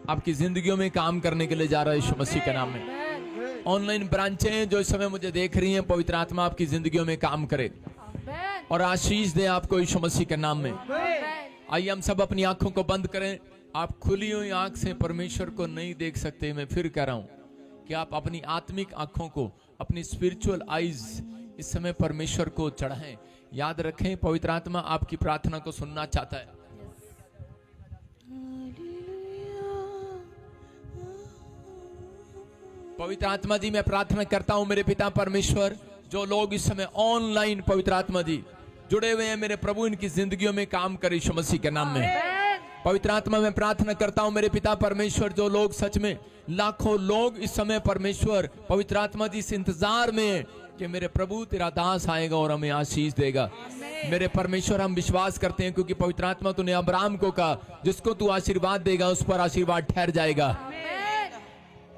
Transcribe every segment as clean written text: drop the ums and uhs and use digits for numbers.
आपकी जिंदगियों में काम करने के लिए जा रहा है यीशु मसीह के नाम में। ऑनलाइन ब्रांचें हैं जो इस समय मुझे देख रही हैं, पवित्र आत्मा आपकी जिंदगियों में काम करे और आशीष दे आपको यीशु मसीह के नाम में। आइए हम सब अपनी आंखों को बंद करें। आप खुली हुई आंख से परमेश्वर को नहीं देख सकते। मैं फिर कह रहा हूं कि आप अपनी आत्मिक आंखों को, अपनी स्पिरिचुअल आईज इस समय परमेश्वर को चढ़ाएं। याद रखें, पवित्र आत्मा आपकी प्रार्थना को सुनना चाहता है। पवित्र आत्मा जी, मैं प्रार्थना करता हूं मेरे पिता परमेश्वर, जो लोग इस समय ऑनलाइन पवित्र आत्मा जी जुड़े हुए हैं, मेरे प्रभु इनकी जिंदगियों में काम करे यीशु मसीह के नाम में। पवित्र आत्मा मैं प्रार्थना करता हूं मेरे पिता परमेश्वर, जो लोग सच में लाखों लोग इस समय परमेश्वर पवित्र आत्मा जी इस इंतजार में कि मेरे प्रभु तेरा दास आएगा और हमें आशीष देगा। मेरे परमेश्वर, हम विश्वास करते हैं क्योंकि पवित्र आत्मा तूने अब्राहम को कहा, जिसको तू आशीर्वाद देगा उस पर आशीर्वाद ठहर जाएगा।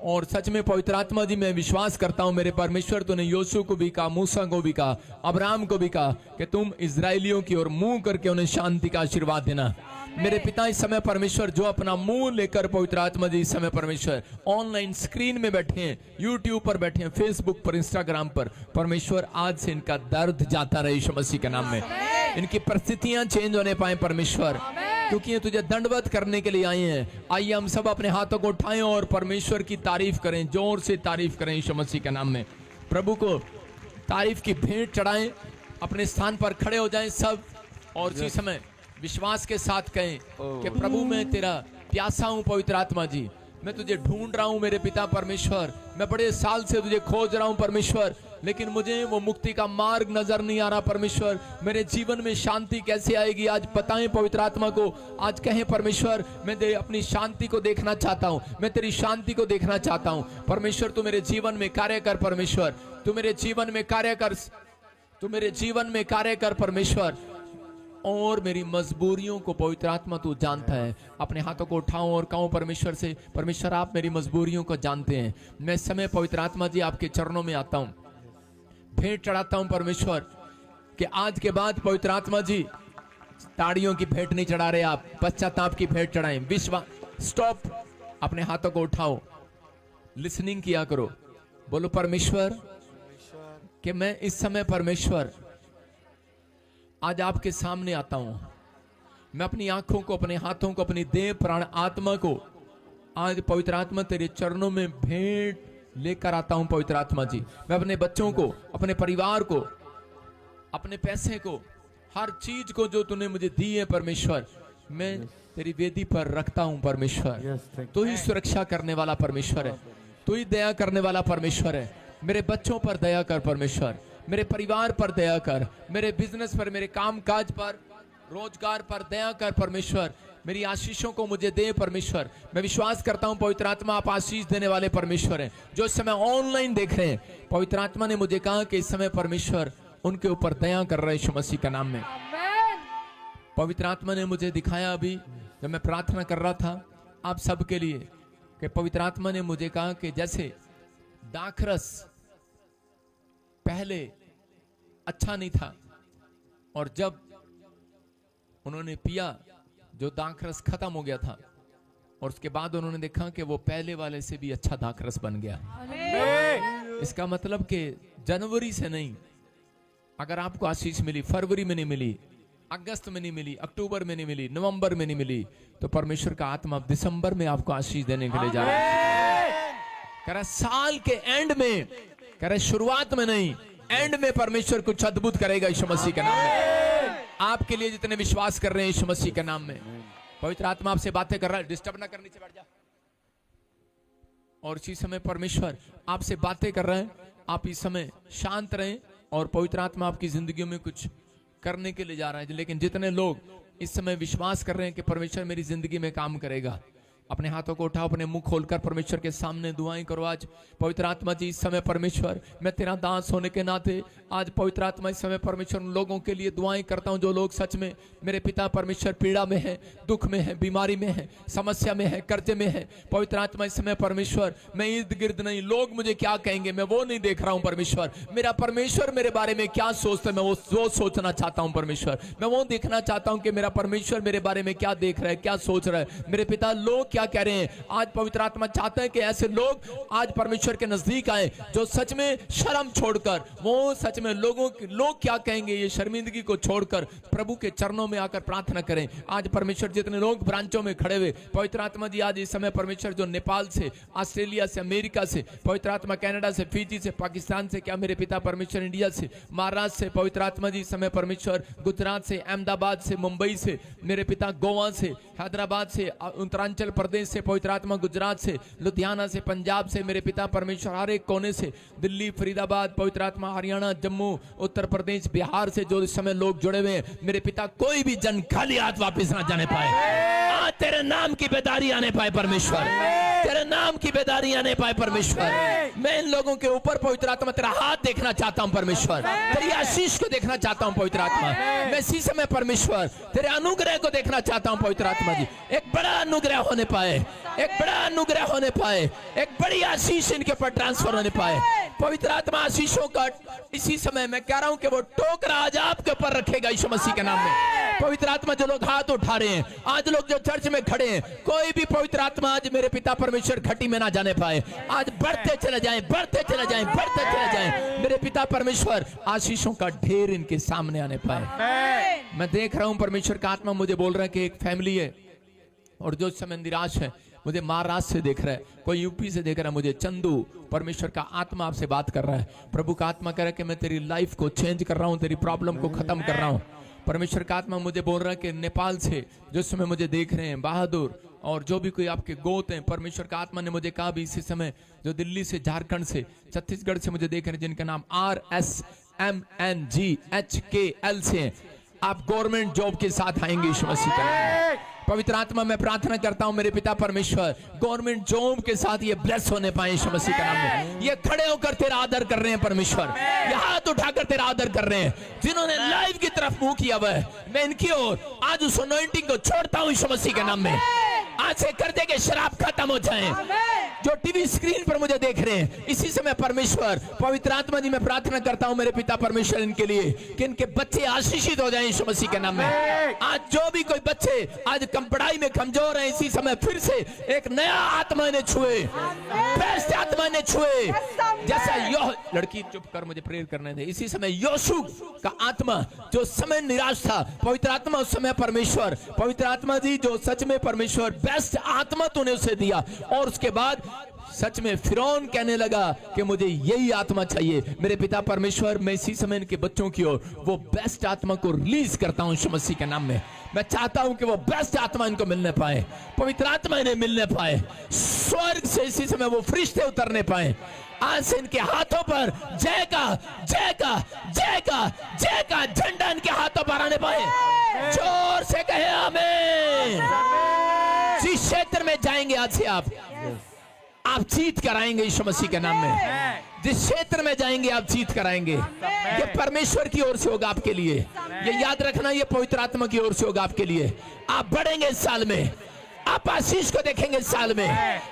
और सच में पवित्र आत्मा जी मैं विश्वास करता हूं मेरे परमेश्वर, तूने योशू को भी कहा, मूसा को भी कहा, अब्राहम को भी कहा कि तुम इजराइलियों की ओर मुंह करके उन्हें शांति का आशीर्वाद देना। मेरे पिता इस समय परमेश्वर, जो अपना मुंह लेकर पवित्र आत्मा जी इस समय परमेश्वर ऑनलाइन स्क्रीन में बैठे हैं, यूट्यूब पर बैठे हैं, फेसबुक पर, इंस्टाग्राम पर, परमेश्वर आज से इनका दर्द जाता रहे यीशु मसीह के नाम में। इनकी परिस्थितियां चेंज होने पाए परमेश्वर, क्योंकि ये तुझे दंडवत करने के लिए आए हैं। आइए हम सब अपने हाथों को उठाएं और परमेश्वर की तारीफ करें, जोर से तारीफ करें यीशु मसीह के नाम में। प्रभु को तारीफ की भेंट चढ़ाएं, अपने स्थान पर खड़े हो जाएं सब, और इसी समय विश्वास के साथ कहें कि प्रभु मैं तेरा प्यासा हूं पवित्र आत्मा जी, मैं तुझे ढूंढ रहा हूं मेरे पिता परमेश्वर, मैं बड़े साल से तुझे खोज रहा हूं परमेश्वर, लेकिन मुझे वो मुक्ति का मार्ग नजर नहीं आ रहा परमेश्वर। मेरे जीवन में शांति कैसे आएगी आज बताएं पवित्र आत्मा को। आज कहें परमेश्वर, मैं अपनी शांति को देखना चाहता हूं, मैं तेरी शांति को देखना चाहता हूं परमेश्वर। तू मेरे जीवन में कार्य कर परमेश्वर, तू मेरे जीवन में कार्य कर, तू मेरे जीवन में कार्य कर परमेश्वर। और मेरी मजबूरियों को पवित्र आत्मा तू जानता है। अपने हाथों को उठाऊं और कहूं परमेश्वर से, परमेश्वर आप मेरी मजबूरियों को जानते हैं। मैं समय पवित्र आत्मा जी आपके चरणों में आता हूं, भेंट चढ़ाता हूं परमेश्वर कि आज के बाद पवित्र आत्मा जी ताड़ियों की भेंट नहीं चढ़ा रहे, आप पश्चाताप की भेंट चढ़ाएं। विश्वास स्टॉप, अपने हाथों को उठाओ, लिसनिंग किया करो, बोलो परमेश्वर कि मैं इस समय परमेश्वर आज आपके सामने आता हूं। मैं अपनी आंखों को, अपने हाथों को, अपनी देह प्राण आत्मा को आज पवित्र आत्मा तेरे चरणों में भेंट लेकर आता हूं पवित्र आत्मा जी। मैं अपने बच्चों को, अपने परिवार को, अपने पैसे को, हर चीज को जो तूने मुझे दी है परमेश्वर, मैं तेरी वेदी पर रखता हूं परमेश्वर। तू ही सुरक्षा करने वाला परमेश्वर है, तू ही दया करने वाला परमेश्वर है। मेरे बच्चों पर दया कर परमेश्वर, मेरे परिवार पर दया कर, मेरे बिजनेस पर, मेरे काम काज पर, रोजगार पर दया कर परमेश्वर। मेरी आशीषों को मुझे दे परमेश्वर। मैं विश्वास करता हूं पवित्र आत्मा आप आशीष देने वाले परमेश्वर हैं। जो इस समय ऑनलाइन देख रहे हैं, पवित्र आत्मा ने मुझे कहा कि इस समय परमेश्वर उनके ऊपर दया कर रहे यीशु मसीह का नाम में। पवित्र आत्मा ने मुझे दिखाया अभी जब मैं प्रार्थना कर रहा था आप सबके लिए, कि पवित्र आत्मा ने मुझे कहा कि जैसे दाखरस पहले अच्छा नहीं था और जब उन्होंने पिया जो दाखरस खत्म हो गया था, और उसके बाद उन्होंने देखा कि वो पहले वाले से भी अच्छा दाखरस बन गया। इसका मतलब कि जनवरी से नहीं, अगर आपको आशीष मिली फरवरी में नहीं मिली, अगस्त में नहीं मिली, अक्टूबर में नहीं मिली, नवंबर में नहीं मिली, तो परमेश्वर का आत्मा दिसंबर में आपको आशीष देने के लिए जा रहा है। कह रहा साल के एंड में, कह रहे शुरुआत में नहीं, एंड में परमेश्वर कुछ अद्भुत करेगा यीशु मसीह के नाम में। आपके लिए जितने विश्वास कर रहे हैं यीशु मसीह के नाम में, पवित्र आत्मा आपसे बातें कर रहा है। डिस्टर्ब ना करनी से बैठ जा। और इसी समय परमेश्वर आपसे बातें कर रहे हैं, आप इस समय शांत रहें और पवित्र आत्मा आपकी जिंदगी में कुछ करने के लिए जा रहा है। लेकिन जितने लोग इस समय विश्वास कर रहे हैं कि परमेश्वर मेरी जिंदगी में काम करेगा, अपने हाथों को उठाओ, अपने मुंह खोलकर परमेश्वर के सामने दुआएं करो। आज पवित्र आत्मा जी इस समय परमेश्वर, मैं तेरा दास होने के नाते आज पवित्र आत्मा इस समय परमेश्वर उन लोगों के लिए दुआएं करता हूं जो लोग सच में मेरे पिता परमेश्वर पीड़ा में है, दुख में है, बीमारी में है, समस्या में है, कर्जे में है। पवित्र आत्मा इस समय परमेश्वर, मैं इर्द गिर्द नहीं, लोग मुझे क्या कहेंगे मैं वो नहीं देख रहा हूं परमेश्वर। मेरा परमेश्वर मेरे बारे में क्या सोचता है मैं वो सोचना चाहता हूं परमेश्वर। मैं वो देखना चाहता हूं कि मेरा परमेश्वर मेरे बारे में क्या देख रहा है, क्या सोच रहा है। मेरे पिता लोग क्या कह रहे हैं। आज पवित्र आत्मा चाहता है कि ऐसे लोग आज परमेश्वर के नजदीक आए जो सच में शर्म छोड़कर, वो सच में लोग क्या कहेंगे ये शर्मिंदगी को छोड़कर प्रभु के चरणों में आकर प्रार्थना करें। आज परमेश्वर जितने लोग ब्रांचों में खड़े हुए, पवित्र आत्मा जी आज इस समय परमेश्वर जो नेपाल से, ऑस्ट्रेलिया से, अमेरिका से, पवित्र आत्मा कनाडा से, फिजी से, पाकिस्तान से, क्या मेरे पिता परमेश्वर इंडिया से, महाराष्ट्र से, पवित्र आत्मा जी समय परमेश्वर गुजरात से, अहमदाबाद से, मुंबई से, मेरे पिता गोवा से, हैदराबाद से, उत्तरांचल प्रदेश से, पवित्र आत्मा गुजरात से, लुधियाना से, पंजाब से, मेरे पिता परमेश्वर हर एक कोने से, दिल्ली, फरीदाबाद, पवित्र आत्मा हरियाणा, जम्मू, उत्तर प्रदेश, बिहार से जो इस समय लोग जुड़े हुए हैं, मेरे पिता कोई भी जन खाली हाथ वापस ना जाने पाए। आज तेरे नाम की बेदारी आने पाए परमेश्वर, तेरे नाम की बेदारी आने पाए परमेश्वर। मैं इन लोगों के ऊपर पवित्र आत्मा तेरा हाथ देखना चाहता हूं परमेश्वर, तेरी आशीष को देखना चाहता हूं पवित्र आत्मा। मैं इसी समय परमेश्वर तेरे अनुग्रह को देखना चाहता हूं पवित्र आत्मा जी। एक बड़ा अनुग्रह होने पाए, एक बड़ा अनुग्रह होने पाए, एक बड़ी आशीष इनके ऊपर ट्रांसफर होने पाए। पवित्र आत्मा आशीषों का इसी समय मैं कह रहा हूं कि वो टोकरा आज आपके ऊपर रखेगा यीशु मसीह के नाम में। पवित्र आत्मा जो लोग हाथ उठा रहे हैं, आज लोग जो चर्च में खड़े हैं, कोई भी पवित्र आत्मा आज मेरे पिता परमेश्वर घटी में ना जाने पाए। आज बढ़ते चले जाएं, बढ़ते चले जाएं, बढ़ते चले जाएं। मेरे पिता परमेश्वर आशीषों का ढेर इनके सामने आने पाए। मैं देख रहा हूं परमेश्वर का आत्मा मुझे बोल रहा है कि एक फैमिली है और जो इस समय निराश है, मुझे महाराष्ट्र से देख रहा है, कोई यूपी से देख रहा है, मुझे चंदू, परमेश्वर का आत्मा आपसे बात कर रहा है। प्रभु का आत्मा कह रहा है कि मैं तेरी लाइफ को चेंज कर रहा हूं, तेरी प्रॉब्लम को खत्म कर रहा हूं। परमेश्वर का आत्मा मुझे बोल रहा है कि नेपाल से जो समय मुझे देख रहे हैं, बहादुर और जो भी कोई आपके गोत हैं, परमेश्वर का आत्मा ने मुझे कहा भी इसी समय जो दिल्ली से, झारखंड से, छत्तीसगढ़ से मुझे देख रहे हैं, जिनका नाम RSMNGHKL से हैं, आप गवर्नमेंट जॉब के साथ आएंगे यीशु मसीह का नाम। पवित्र आत्मा मैं प्रार्थना करता हूं मेरे पिता परमेश्वर गवर्नमेंट जॉब के साथ ये ब्लेस होने पाए यीशु मसीह का नाम में। ये खड़े होकर तेरा आदर कर रहे हैं परमेश्वर, ये हाथ उठाकर तेरा आदर कर रहे हैं। जिन्होंने लाइफ की तरफ मुंह किया हुआ है, मैं इनकी ओर आज उस अनॉइंटिंग को छोड़ता हूं यीशु मसीह के नाम में। आज से कर दे कि शराब खत्म हो जाए। जो टीवी स्क्रीन पर मुझे देख रहे हैं, इसी समय परमेश्वर पवित्र आत्मा जी मैं प्रार्थना करता हूं मेरे पिता परमेश्वर इनके लिए कि इनके बच्चे आशीषित हो जाएं यीशु मसीह के नाम में। आज जो भी कोई बच्चे आज पढ़ाई में कमजोर है, इसी समय फिर से एक नया आत्मा ने छुए, बेस्ट आत्मा ने छुए। जैसा यो लड़की चुप कर, मुझे प्रेयर करने दे। इसी समय योशु का आत्मा जो समय निराश था, पवित्र आत्मा उस समय परमेश्वर, पवित्र आत्मा जी जो सच में परमेश्वर बेस्ट आत्मा तूने उसे दिया, और उसके बाद सच में फिरौन कहने लगा कि मुझे यही आत्मा चाहिए। मेरे पिता परमेश्वर मैं इसी समय इनके बच्चों की ओर वो बेस्ट आत्मा को रिलीज करता हूं यीशु मसीह के नाम में। मैं चाहता हूं कि वो बेस्ट आत्मा इनको मिलने पाए, पवित्र आत्मा इन्हें मिलने पाए, स्वर्ग से इसी समय वो फरिश्ते उतरने पाए। आज से इनके हाथों पर जय का जय का जय का जय का झंडा इनके हाथों पर आने पाए। जोर से कहे आमीन। जिस क्षेत्र में जाएंगे आज से आप जीत कराएंगे यीशु मसीह के नाम में। जिस क्षेत्र में जाएंगे आप जीत कराएंगे। ये परमेश्वर की ओर से होगा आपके लिए, ये याद रखना, ये पवित्र आत्मा की ओर से होगा आपके लिए। आप बढ़ेंगे इस साल में, आप आशीष को देखेंगे इस साल में।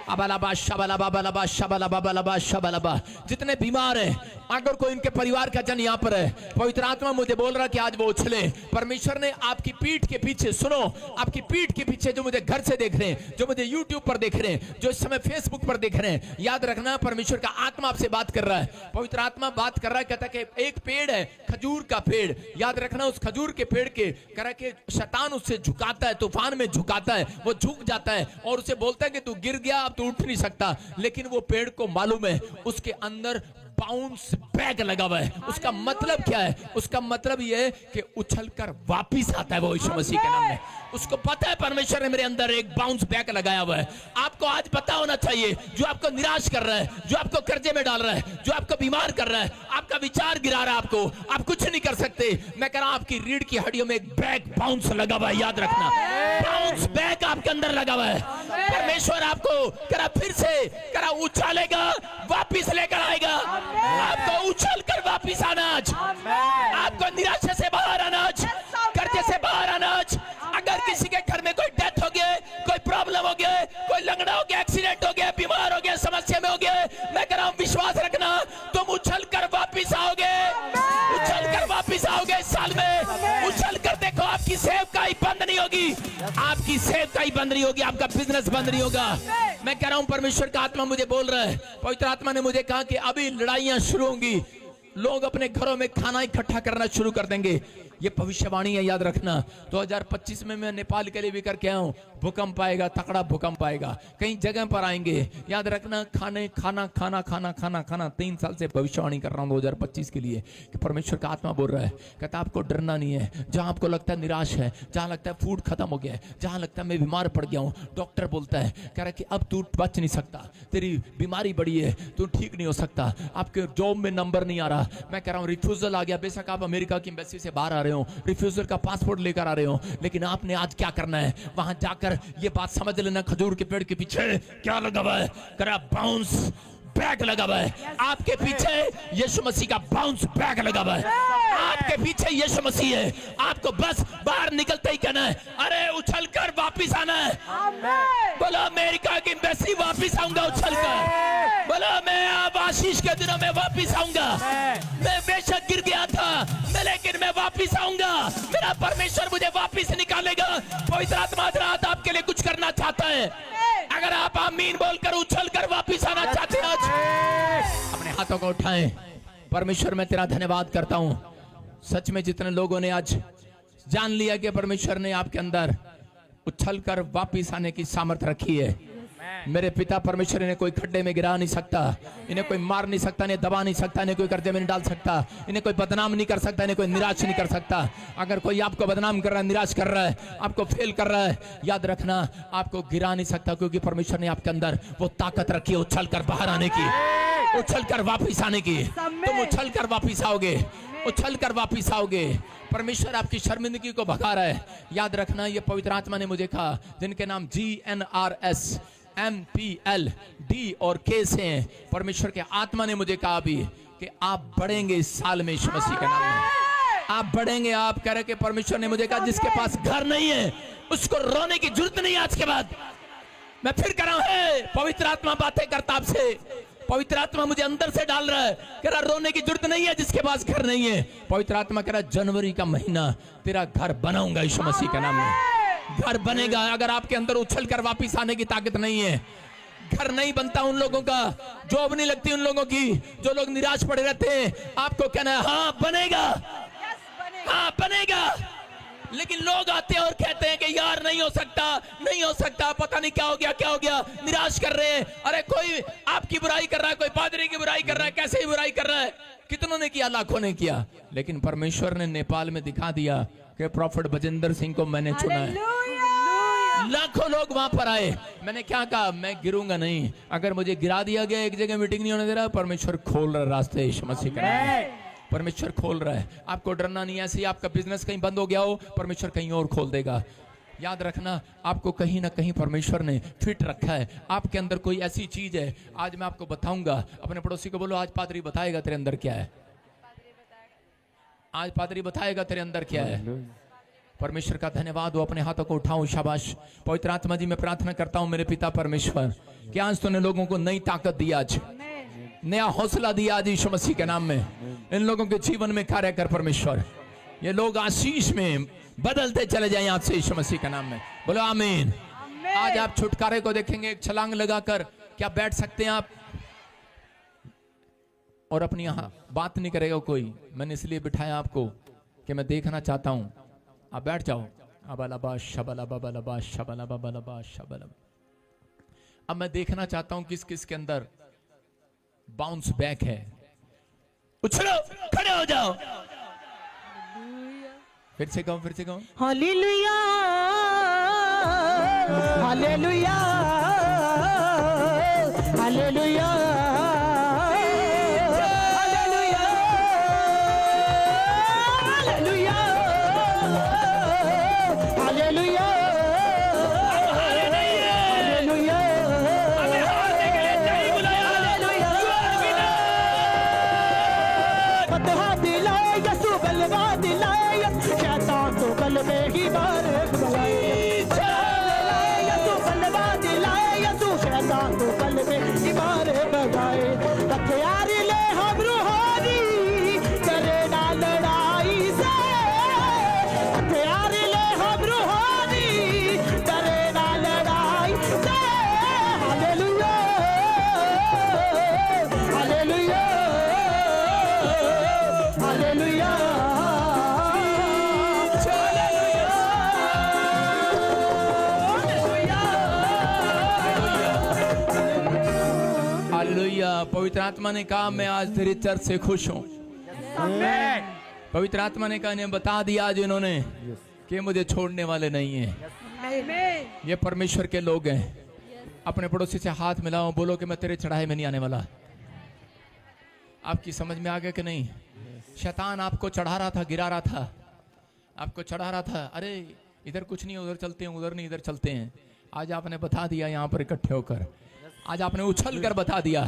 अबलाबा शबलाबा बलाबा शबलाबा बलाबा शबलाबा। जितने बीमार हैं, अगर कोई इनके परिवार का जन यहाँ पर है, पवित्र आत्मा मुझे बोल रहा कि आज वो उछले। परमेश्वर ने आपकी पीठ के पीछे, सुनो, आपकी पीठ के पीछे जो मुझे घर से देख रहे हैं, जो मुझे यूट्यूब पर देख रहे हैं, जो इस समय फेसबुक पर देख रहे हैं, याद रखना परमेश्वर का आत्मा आपसे बात कर रहा है। पवित्र आत्मा बात कर रहा है, कहता है कि एक पेड़ है, खजूर का पेड़, याद रखना उस खजूर के पेड़ के कह के शैतान उससे झुकाता है, तूफान में झुकाता है, वो झुक जाता है और उसे बोलता है कि तू गिर गया, अब तू उठ नहीं सकता। लेकिन वो पेड़ को मालूम है उसके अंदर बाउंस बैक लगा हुआ है। उसका मतलब क्या है? उसका मतलब यह है कि उछलकर वापिस आता है वो यीशु मसीह के नाम में। उसको पता है परमेश्वर ने मेरे अंदर एक बाउंस बैक लगाया हुआ है। आपको आज पता होना चाहिए, जो आपको निराश कर रहा है, जो आपको कर्जे में डाल रहा है, जो आपको बीमार कर रहा है, आपका विचार गिरा रहा है, आपको आप कुछ नहीं कर सकते। मैं कह रहा हूं आपकी रीढ़ की हड्डियों में एक बैक बाउंस लगा हुआ है, याद रखना, बाउंस बैक आपके अंदर लगा हुआ है। परमेश्वर आपको करा फिर से करा उछालेगा, वापिस लेकर आएगा। आपको उछल कर वापिस आना, आपको निराशा से बाहर आना, कर्जे से बाहर आना। अगर किसी के घर में कोई डेथ हो गया, कोई प्रॉब्लम हो गया, कोई लंगड़ा हो गया, एक्सीडेंट हो गया, बीमार हो गया, समस्या में हो गया, मैं कह रहा हूं विश्वास रखना, तुम उछल कर वापिस आओगे, उछल कर वापिस आओगे। इस साल में उछल कर देखो, आपकी सेवकाई बंद नहीं होगी, आपकी आपकी सेवकाई बंद नहीं होगी, आपका बिजनेस बंद नहीं होगा। मैं कह रहा हूं परमेश्वर का आत्मा मुझे बोल रहा है, पवित्र आत्मा ने मुझे कहा कि अभी लड़ाइयां शुरू होंगी, लोग अपने घरों में खाना इकट्ठा करना शुरू कर देंगे। ये भविष्यवाणी है, याद रखना। 2025 में मैं नेपाल के लिए भी करके आया हूं, भूकंप आएगा, तकड़ा भूकंप आएगा, कई जगह पर आएंगे, याद रखना। खाना 3 साल से भविष्यवाणी कर रहा हूं 2025 के लिए कि परमेश्वर का आत्मा बोल रहा है, कहता आपको डरना नहीं है। जहां आपको लगता है निराश है, जहां लगता है फूड खत्म हो गया है, जहां लगता है मैं बीमार पड़ गया हूं, डॉक्टर बोलता है, कह रहा है कि अब तू बच नहीं सकता, तेरी बीमारी बड़ी है, तू ठीक नहीं हो सकता, आपके जॉब में नंबर नहीं आ रहा। मैं कह रहा हूं रिफ्यूजल आ गया। बेशक आप अमेरिका की एम्बेसी से बाहर आ रहे हो, रिफ्यूजल का पासपोर्ट लेकर आ रहे हो, लेकिन आपने आज क्या करना है, वहां जाकर ये बात समझ लेना, खजूर के पेड़ के पीछे क्या लगा हुआ है, करा बाउंस बैग लगा हुआ है। आपके पीछे यीशु मसीह का बाउंस बैग लगा हुआ है, आपके पीछे यीशु मसीह है। आपको बस बाहर निकलते ही कहना है, अरे उछल कर वापिस आना है। बोलो अमेरिका की एम्बेसी वापिस आऊंगा उछल कर। बोलो मैं अब आशीष के दिनों में वापिस आऊंगा। मैं बेशक गिर गया था, लेकिन मैं वापिस आऊंगा। मेरा परमेश्वर मुझे वापिस निकालेगा। पवित्र आत्मा रात आपके लिए कुछ करना चाहता है। अगर आप आमीन बोलकर उछल कर वापिस आना चाहते हैं, अपने हाथों को उठाएं। परमेश्वर मैं तेरा धन्यवाद करता हूं। सच में जितने लोगों ने आज जान लिया कि परमेश्वर ने आपके अंदर उछल कर वापिस आने की सामर्थ्य रखी है, मेरे पिता परमेश्वर इन्हें कोई खड्डे में गिरा नहीं सकता, इन्हें कोई मार नहीं सकता, इन्हें दबा नहीं सकता, इन्हें कोई कर्जे में नहीं डाल सकता, इन्हें कोई बदनाम नहीं कर सकता, इन्हें कोई निराश नहीं कर सकता। अगर कोई आपको बदनाम कर रहा है, निराश कर रहा है, आपको फेल कर रहा है, याद रखना आपको गिरा नहीं सकता, क्योंकि परमेश्वर ने आपके अंदर वो ताकत रखी है उछल कर बाहर आने की, उछल कर वापिस आने की। तुम उछल कर वापिस आओगे, उछल कर वापिस आओगे। परमेश्वर आपकी शर्मिंदगी को भगा रहा है। याद रखना ये पवित्र आत्मा ने मुझे कहा, जिनके नाम GNRS MPL D और K से हैं, परमेश्वर के आत्मा ने मुझे कहा भी कि आप बढ़ेंगे इस साल में यीशु मसीह के नाम में, आप बढ़ेंगे। आप कह रहे कि परमेश्वर ने मुझे कहा जिसके पास घर नहीं है उसको रोने की जरूरत नहीं। आज के बाद मैं फिर कह रहा हूं, पवित्र आत्मा बातें करता आपसे, पवित्र आत्मा मुझे अंदर से डाल रहा है, कह रहा रोने की जरूरत नहीं है जिसके पास घर नहीं है। पवित्र आत्मा कह रहा जनवरी का महीना तेरा घर बनाऊंगा यीशु मसीह के नाम में, घर बनेगा। अगर आपके अंदर उछल कर वापिस आने की ताकत नहीं है, घर नहीं बनता उन लोगों का, जॉब नहीं लगती उन लोगों की, जो लोग निराश पड़े रहते हैं, आपको कहना है हाँ बनेगा, हाँ बनेगा। लेकिन लोग आते हैं और कहते हैं कि यार नहीं हो सकता, नहीं हो सकता, पता नहीं क्या हो गया, क्या हो गया, निराश कर रहे हैं। अरे कोई आपकी बुराई कर रहा है, कोई पादरी की बुराई कर रहा है, कैसे ही बुराई कर रहा है, कितनों ने किया, लाखों ने किया, लेकिन परमेश्वर ने नेपाल में दिखा दिया कि प्रॉफिट बजिंदर सिंह को मैंने चुना है। लाखों लोग वहां पर आए। मैंने क्या कहा, मैं गिरूंगा नहीं। अगर मुझे गिरा दिया गया, एक जगह मीटिंग नहीं होने दे रहा, परमेश्वर खोल रहा रास्ते यीशु मसीह का नाम में। परमेश्वर खोल रहा है, आपको डरना नहीं है। ऐसे ही आपका बिजनेस कहीं बंद हो गया हो, परमेश्वर कहीं और खोल देगा। याद रखना आपको कहीं ना कहीं परमेश्वर ने फिट रखा है। आपके अंदर कोई ऐसी चीज है, आज मैं आपको बताऊंगा। अपने पड़ोसी को बोलो आज पादरी बताएगा तेरे अंदर क्या है, आज पादरी बताएगा तेरे अंदर क्या है। परमेश्वर का धन्यवाद हो। अपने हाथों को उठाओ, शाबाश। पवित्र आत्मा जी मैं प्रार्थना करता हूं मेरे पिता परमेश्वर कि आज तूने लोगों को नई ताकत दी, आज नया हौसला दिया आज यीशु मसीह के नाम में। इन लोगों के जीवन में कार्य कर परमेश्वर, ये लोग आशीष में बदलते चले जाएं आपसे यीशु मसीह के नाम में। बोलो आमीन। आज आप छुटकारे को देखेंगे। एक छलांग लगाकर क्या बैठ सकते हैं आप, और अपनी यहाँ बात नहीं करेगा कोई। मैंने इसलिए बिठाया आपको कि मैं देखना चाहता हूं, आप बैठ जाओ। अब मैं देखना चाहता हूं किस किस के अंदर बाउंस बैक है। उछलो, खड़े हो जाओ। फिर से कहो, फिर से कहो। हालेलुया, हालेलुया, हालेलुया, पवित्र आत्मा ने कहा मैं आज तेरे चर्च से खुश हूँ। पवित्र आत्मा ने कहा इन्हें बता दिया आज इन्होंने कि मुझे छोड़ने वाले नहीं हैं। ये परमेश्वर के लोग हैं। अपने पड़ोसी से हाथ मिलाओ, बोलो कि मैं तेरे चढ़ाई में नहीं आने वाला। आपकी समझ में आ गया कि नहीं? शैतान आपको चढ़ा रहा था, गिरा रहा था, आपको चढ़ा रहा था, अरे इधर कुछ नहीं, उधर चलते हैं, उधर नहीं इधर चलते हैं। आज आपने बता दिया यहाँ पर इकट्ठे होकर, आज आपने उछल कर बता दिया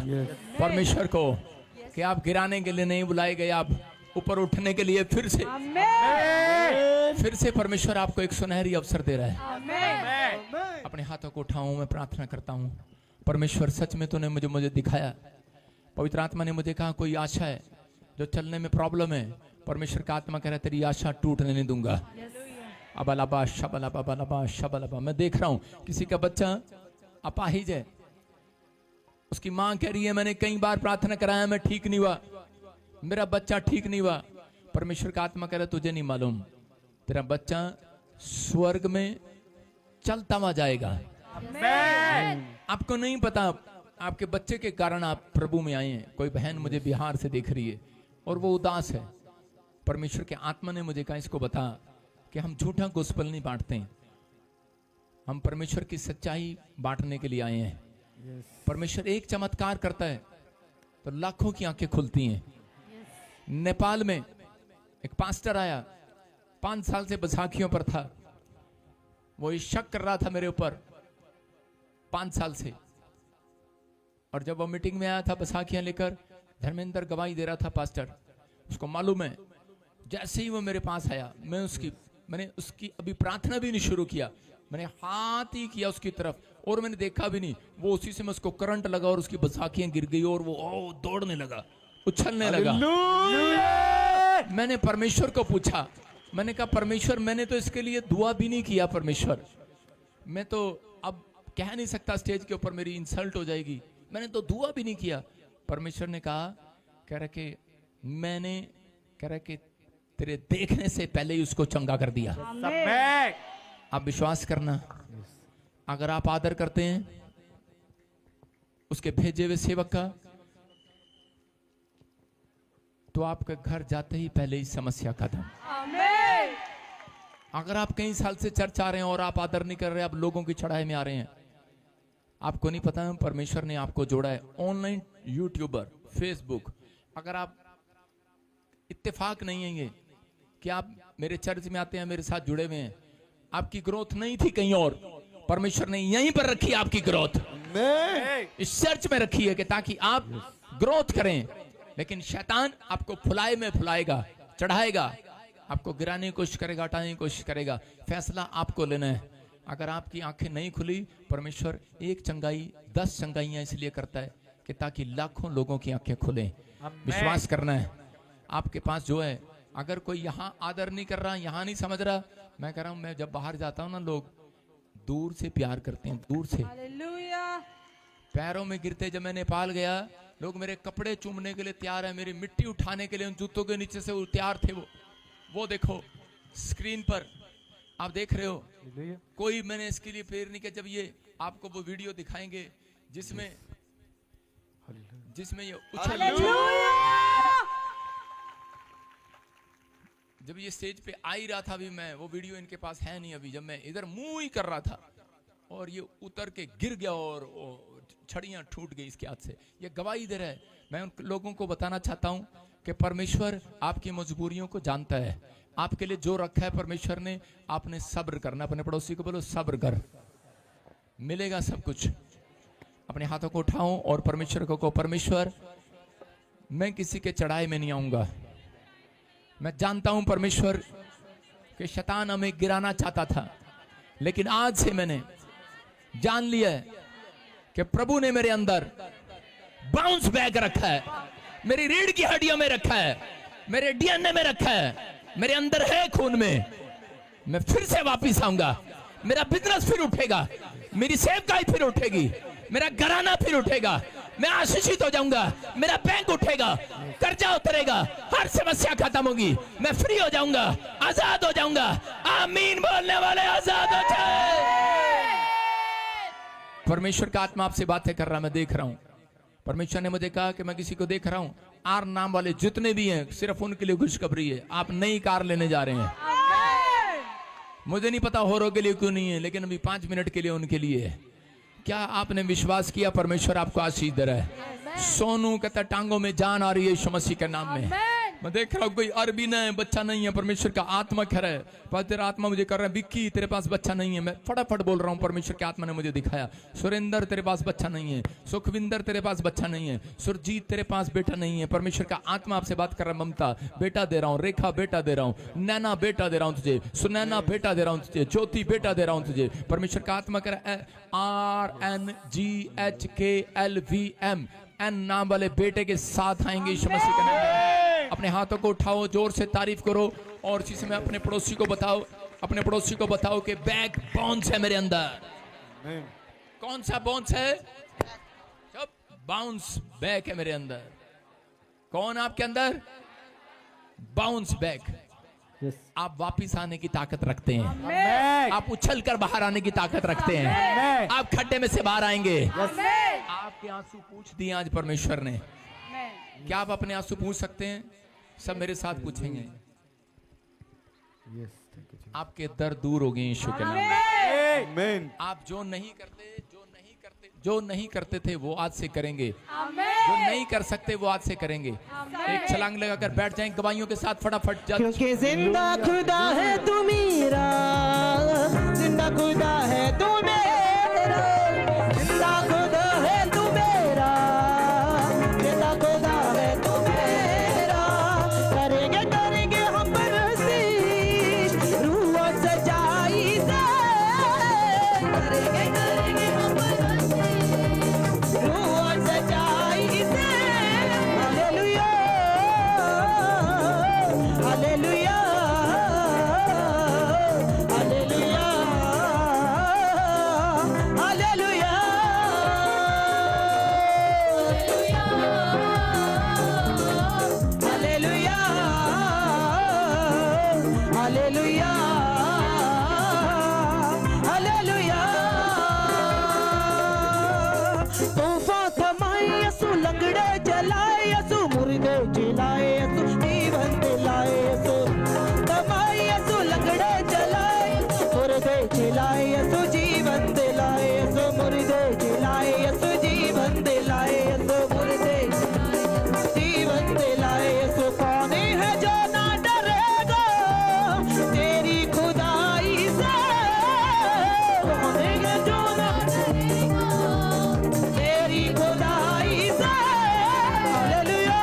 परमेश्वर को कि आप गिराने के लिए नहीं बुलाए गए, आप ऊपर उठने के लिए फिर से परमेश्वर आपको एक सुनहरी अवसर दे रहा है। अपने हाथों को उठाऊं, मैं प्रार्थना करता हूं। परमेश्वर सच में तूने मुझे दिखाया। पवित्र आत्मा ने मुझे कहा कोई आशा है जो चलने में प्रॉब्लम है, परमेश्वर का आत्मा कह रहा है तेरी आशा टूटने नहीं दूंगा। अबलाबा शबलाबा बलाबा शबलाबा। मैं देख रहा हूं किसी का बच्चा अपाहिज है, उसकी मां कह रही है मैंने कई बार प्रार्थना कराया, मैं ठीक नहीं हुआ, मेरा बच्चा ठीक नहीं हुआ। परमेश्वर का आत्मा कह रहा है तुझे नहीं मालूम, तेरा बच्चा स्वर्ग में चलता हुआ जाएगा। आपको नहीं पता, आपके बच्चे के कारण आप प्रभु में आए हैं। कोई बहन मुझे बिहार से देख रही है और वो उदास है। परमेश्वर के आत्मा ने मुझे कहा इसको बता कि हम झूठा गोस्पेल नहीं बांटते हैं, हम परमेश्वर की सच्चाई बांटने के लिए आए हैं। परमेश्वर एक चमत्कार करता है तो लाखों की आंखें खुलती हैं। नेपाल में एक पास्टर आया, 5 साल से बैसाखियों पर था, वो शक कर रहा था मेरे ऊपर 5 साल से। और जब वो मीटिंग में आया था बैसाखियां लेकर, धर्मेंद्र गवाही दे रहा था पास्टर, उसको मालूम है। जैसे ही वो मेरे पास आया, मैंने उसकी अभी प्रार्थना भी नहीं शुरू किया, मैंने हाथ ही किया उसकी तरफ और मैंने देखा भी नहीं, वो उसी से मैं उसको करंट लगा और उसकी बैसाखियां गिर गई और वो दौड़ने लगा, उछलने लगा। मैंने परमेश्वर को पूछा, मैंने कहा परमेश्वर मैंने तो इसके लिए दुआ भी नहीं किया, परमेश्वर मैं तो अब कह नहीं सकता स्टेज के ऊपर, मेरी इंसल्ट हो जाएगी, मैंने तो दुआ भी नहीं किया। परमेश्वर ने कहा, कह रहा कि तेरे देखने से पहले ही उसको चंगा कर दिया। आप विश्वास करना, अगर आप आदर करते हैं उसके भेजे हुए सेवक का, तो आपके घर जाते ही पहले ही समस्या खत्म। अगर आप कई साल से चर्च आ रहे हैं और आप आदर नहीं कर रहे, आप लोगों की चढ़ाई में आ रहे हैं, आपको नहीं पता है परमेश्वर ने आपको जोड़ा है। ऑनलाइन यूट्यूबर, फेसबुक, अगर आप इत्तेफाक नहीं है ये कि आप मेरे चर्च में आते हैं, मेरे साथ जुड़े हुए हैं, आपकी ग्रोथ नहीं थी कहीं और, परमेश्वर ने यहीं पर रखी आपकी ग्रोथ, इस चर्च में रखी है कि ताकि आप ग्रोथ करें। लेकिन शैतान आपको फुलाए में फुलाएगा, चढ़ाएगा, आपको गिराने की कोशिश करेगा, हटाने की कोशिश करेगा। फैसला आपको लेना है। अगर आपकी आंखें नहीं खुली, परमेश्वर एक चंगाई 10 चंगाइयां इसलिए करता है कि ताकि लाखों लोगों की आंखें खुलें। विश्वास करना है। आपके पास जो है, अगर कोई यहाँ आदर नहीं कर रहा, यहाँ नहीं समझ रहा, मैं कह रहा हूँ, मैं जब बाहर जाता हूँ ना, लोग दूर से प्यार करते हैं, दूर से, पैरों में गिरते। जब मैं नेपाल गया, लोग मेरे कपड़े चूमने के लिए तैयार है, मेरी मिट्टी उठाने के लिए उन जूतों के नीचे से वो तैयार थे। वो देखो स्क्रीन पर आप देख रहे हो, कोई मैंने इसके लिए प्रेयर नहीं किया। जब ये आपको वो वीडियो दिखाएंगे जिसमें ये उछल, जब ये स्टेज पे आ ही रहा था, अभी मैं वो वीडियो इनके पास है नहीं अभी, जब मैं इधर मुंह ही कर रहा था और ये उतर के गिर गया और छड़ियां टूट गई इसके हाथ से। ये गवाही दे रहा है। मैं उन लोगों को बताना चाहता हूं कि परमेश्वर आपकी मजबूरियों को जानता है। आपके लिए जो रखा है परमेश्वर ने, आपने सब्र करना। अपने पड़ोसी को बोलो सब्र कर, मिलेगा सब कुछ। अपने हाथों को उठाओ और परमेश्वर को कहो, परमेश्वर मैं किसी के चढ़ाई में नहीं आऊंगा। मैं जानता हूं परमेश्वर कि शैतान हमें गिराना चाहता था, लेकिन आज से मैंने जान लिया है कि प्रभु ने मेरे अंदर बाउंस बैक रखा है, मेरी रीढ़ की हड्डियों में रखा है, मेरे डीएनए में रखा है, मेरे अंदर है खून में। मैं फिर से वापिस आऊंगा, मेरा बिजनेस फिर उठेगा, मेरी सेवकाई फिर उठेगी, मेरा घराना फिर उठेगा, मैं आशीषित हो जाऊंगा, मेरा बैंक उठेगा, कर्जा उतरेगा, हर समस्या खत्म होगी, मैं फ्री हो जाऊंगा, आजाद हो जाऊंगा। आमीन बोलने वाले आजाद हो जाए। परमेश्वर का आत्मा आपसे बातें कर रहा, मैं देख रहा हूं। परमेश्वर ने मुझे कहा कि मैं किसी को देख रहा हूं, आर नाम वाले जितने भी हैं सिर्फ उनके लिए खुशखबरी है, आप नई कार लेने जा रहे हैं। मुझे नहीं पता होरों के लिए क्यों नहीं है, लेकिन अभी 5 मिनट के लिए उनके लिए है। क्या आपने विश्वास किया? परमेश्वर आपको आशीष दे रहा है। सोनू कहता टांगों में जान आ रही है यीशु मसीह के नाम में। मैं देख रहा हूँ कोई अरबी नहीं, बच्चा नहीं है, परमेश्वर का आत्मा खड़ा है। पर तेरा आत्मा मुझे कर रहा है, विक्की तेरे पास बच्चा नहीं है। मैं फटाफट बोल रहा हूँ, परमेश्वर के आत्मा ने मुझे दिखाया, सुरेंद्र तेरे पास बच्चा नहीं है, सुखविंदर तेरे पास बच्चा नहीं है, सुरजीत तेरे पास बेटा नहीं है। परमेश्वर का आत्मा आपसे बात कर रहा है, ममता बेटा दे रहा हूँ, रेखा बेटा दे रहा हूँ, नैना बेटा दे रहा हूँ तुझे, सुनैना बेटा दे रहा हूँ तुझे, ज्योति बेटा दे रहा हूँ तुझे। परमेश्वर का आत्मा कर रहा है, RNGHKLVM एन नाम वाले बेटे के साथ आएंगे यीशु मसीह के नाम में। अपने हाथों को उठाओ, जोर से तारीफ करो और इसी समय अपने पड़ोसी को बताओ, अपने पड़ोसी को बताओ कि बैक बाउंस है मेरे अंदर। कौन सा बाउंस है? बाउंस बैक है मेरे अंदर। कौन आपके अंदर? Bounce back. आप वापिस आने की ताकत रखते हैं, आप उछल कर बाहर आने की ताकत रखते हैं, आप खड्डे में से बाहर आएंगे। आपके आंसू पूछ दिए आज परमेश्वर ने। क्या आप अपने आंसू पूछ सकते हैं? सब मेरे साथ पूछेंगे। आपके दर्द दूर हो गए यीशु के नाम में। आप जो नहीं करते थे वो आज से करेंगे, जो नहीं कर सकते वो आज से करेंगे। एक छलांग लगाकर बैठ जाएं गवाहियों के साथ फटाफट। क्योंकि जिंदा खुदा है तू मेरा, जिंदा खुदा है तू मेरा, जिंदा खुदा है तू मेरा, जिंदा खुदा है तू मेरा। करेंगे करेंगे हम परस्तिश रूह और सच्चाई से, करेंगे करेंगे हम परस्तिश रूह और सच्चाई से। Hallelujah hallelujah hallelujah hallelujah hallelujah hallelujah hallelujah. तूफान थमाए यसु, लंगड़े जलाए यसु, मुर्दे जिलाए यसु, जीवन दिलाए यसु। थमाए यसु, लंगड़े जलाए, मुर्दे जिलाए यसु, जीवन दिलाए यसु, मुर्दे जिलाए यसु, जीवन दिलाए यसु, मुर्दे जीवन दिलाए यसु। कौन है जो ना डरेगा तेरी खुदाई से? कौन है जो ना डरेगा तेरी खुदाई से? हालेलुया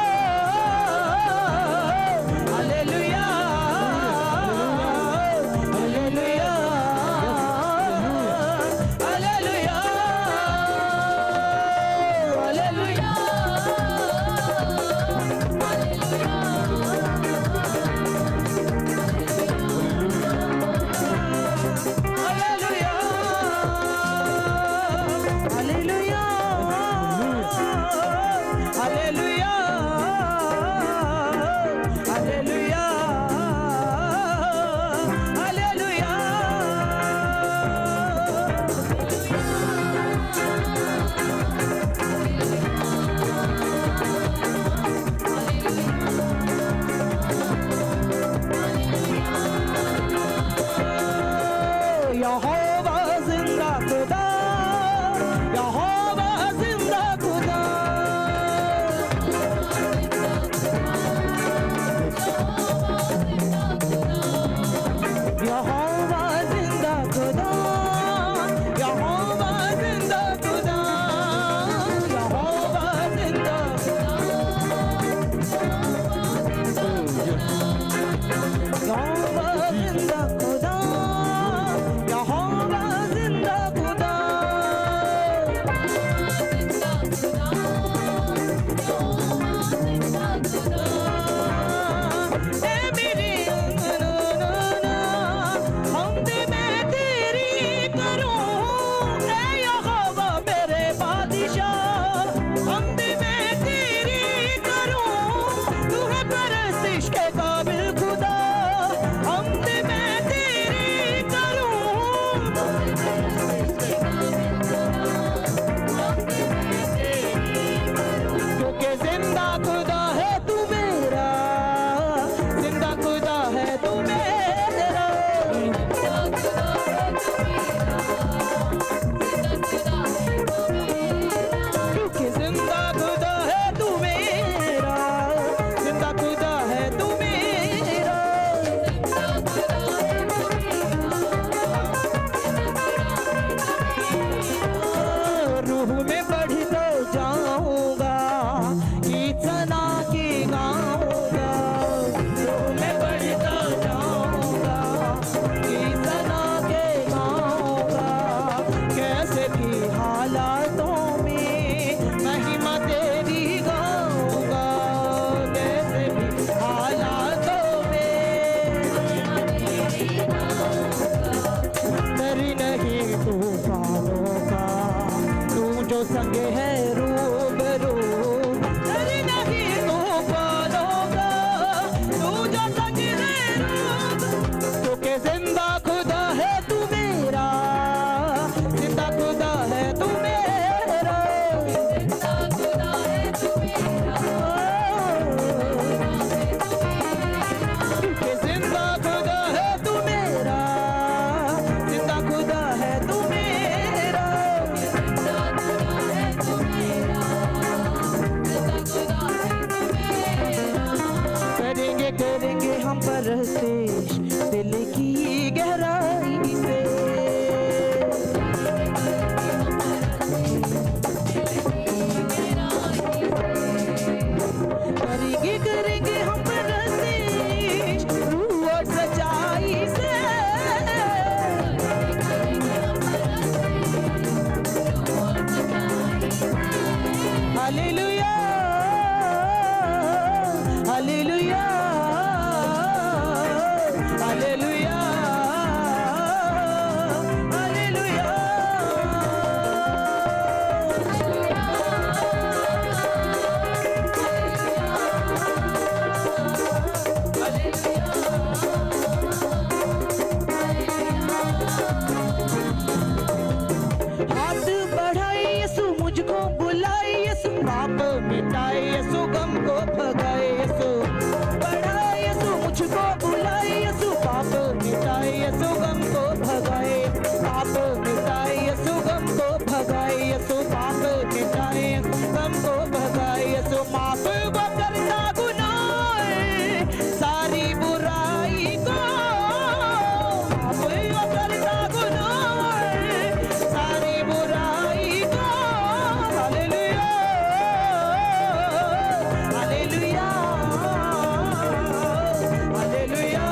संग है रूबरू तेरी नहीं तू पालोगा तू जो संग है रूबरू क्योंकि जिंदा खुदा है तू मेरा जिंदा खुदा है तू मेरा जिंदा खुदा है तू मेरा क्योंकि जिंदा खुदा है तू मेरा जिंदा खुदा है तू मेरा जिंदा खुदा है तू मेरा जिंदा खुदा है तू मेरा करेंगे करेंगे हम परस्तिश दिल की गहराई से करेंगे करेंगे हम परस्तिश रूह और सच्चाई से हालेलुया हालेलुया हालेलुया हाथ बढ़ाए यीशु मुझको बुलाए यीशु पाप मिटाए यीशु गम को भगाए यीशु बढ़ाए यीशु मुझको बुलाए यीशु पाप मिटाए यीशु गम को भगाए पाप मिटाए यीशु गम को भगाए यीशु पाप मिटाए गम को भगाए यीशु माफ वो करता गुनाह सारी बुराई को माफ वो करता गुनाह सारी बुराई को हालेलुया हालेलुया हालेलुया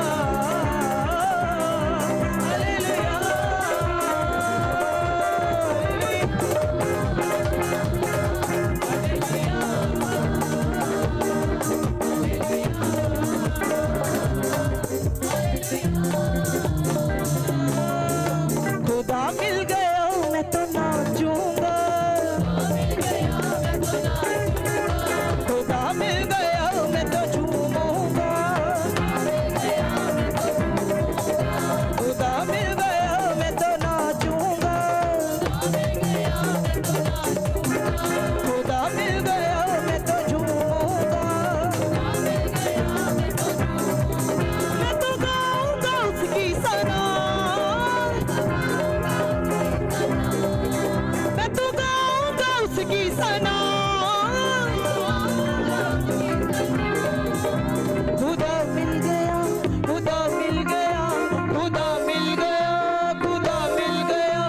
खुदा मिल गया मैं तो नाचूंगा खुदा मिल गया मैं तो झूमूंगा खुदा मिल गया मैं तो नाचूंगा खुदा मिल गया मैं तो झूमूंगा मैं तो गाऊंगा उसकी सना मैं तो गाऊंगा उसकी सना खुदा मिल गया खुदा मिल गया खुदा मिल गया खुदा मिल गया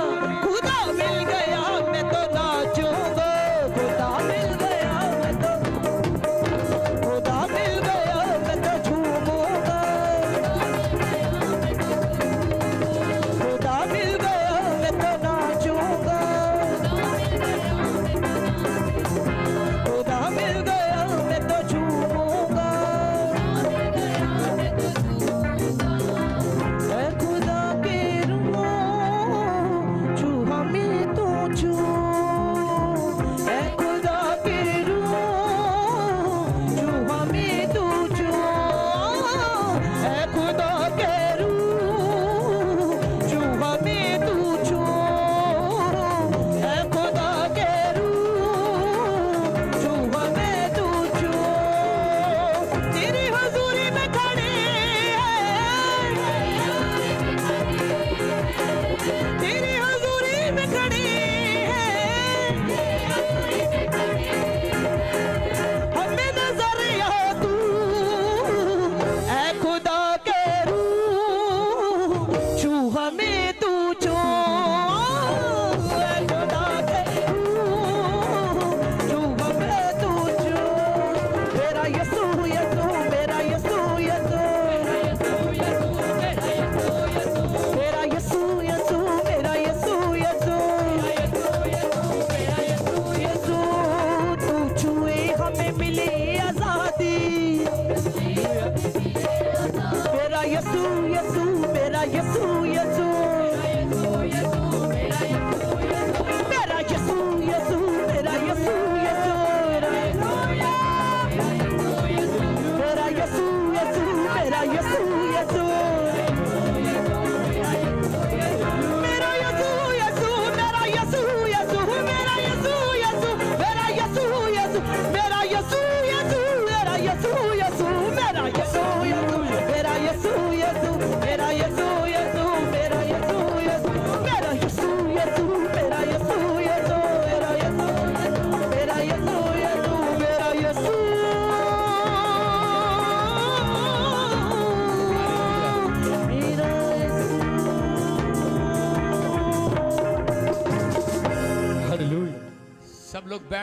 खुदा मिल गया मैं तो नाचूंगा खुदा मिल गया मैं तो खुदा मिल गया मैं तो झूमूंगा खुदा मिल गया मैं तो नाचूंगा खुदा मिल गया मैं तो झूमूंगा ऐ खुदा के रूह छू हमें तो छू ऐ खुदा के रूह छू हमें तो छू ऐ खुदा के रूह छू हमें तो छू ऐ खुदा के रूह छू हमें तो छू तेरी हुजूरी में खड़े हैं तेरी हुजूरी में खड़े हैं हमें नजर आ तू ऐ खुदा के रूह छू हमें तू छू ऐ खुदा के रूह छू हमें तू छू मेरा यीशु यीशु मेरा यीशु यीशु मेरा यीशु यीशु मेरा यीशु यीशु यीशु तू छुए हमें मिली आजादी मेरा यीशु यीशु मेरा यीशु यीशु मेरा यीशु यीशु मेरा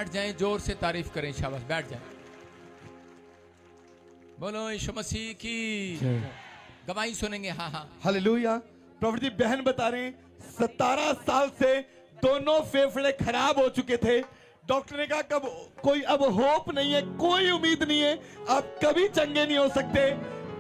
बैठ जाएं, जोर से तारीफ करें, शाबाश, बैठ जाएं। बोलो यीशु मसीह की गवाही सुनेंगे। हाँ हाँ, हालेलुया। प्रॉफिट जी बहन बता रहे हैं 17 साल से दोनों फेफड़े खराब हो चुके थे। डॉक्टर ने कहा कब कोई अब होप नहीं है, कोई उम्मीद नहीं है, आप कभी चंगे नहीं हो सकते।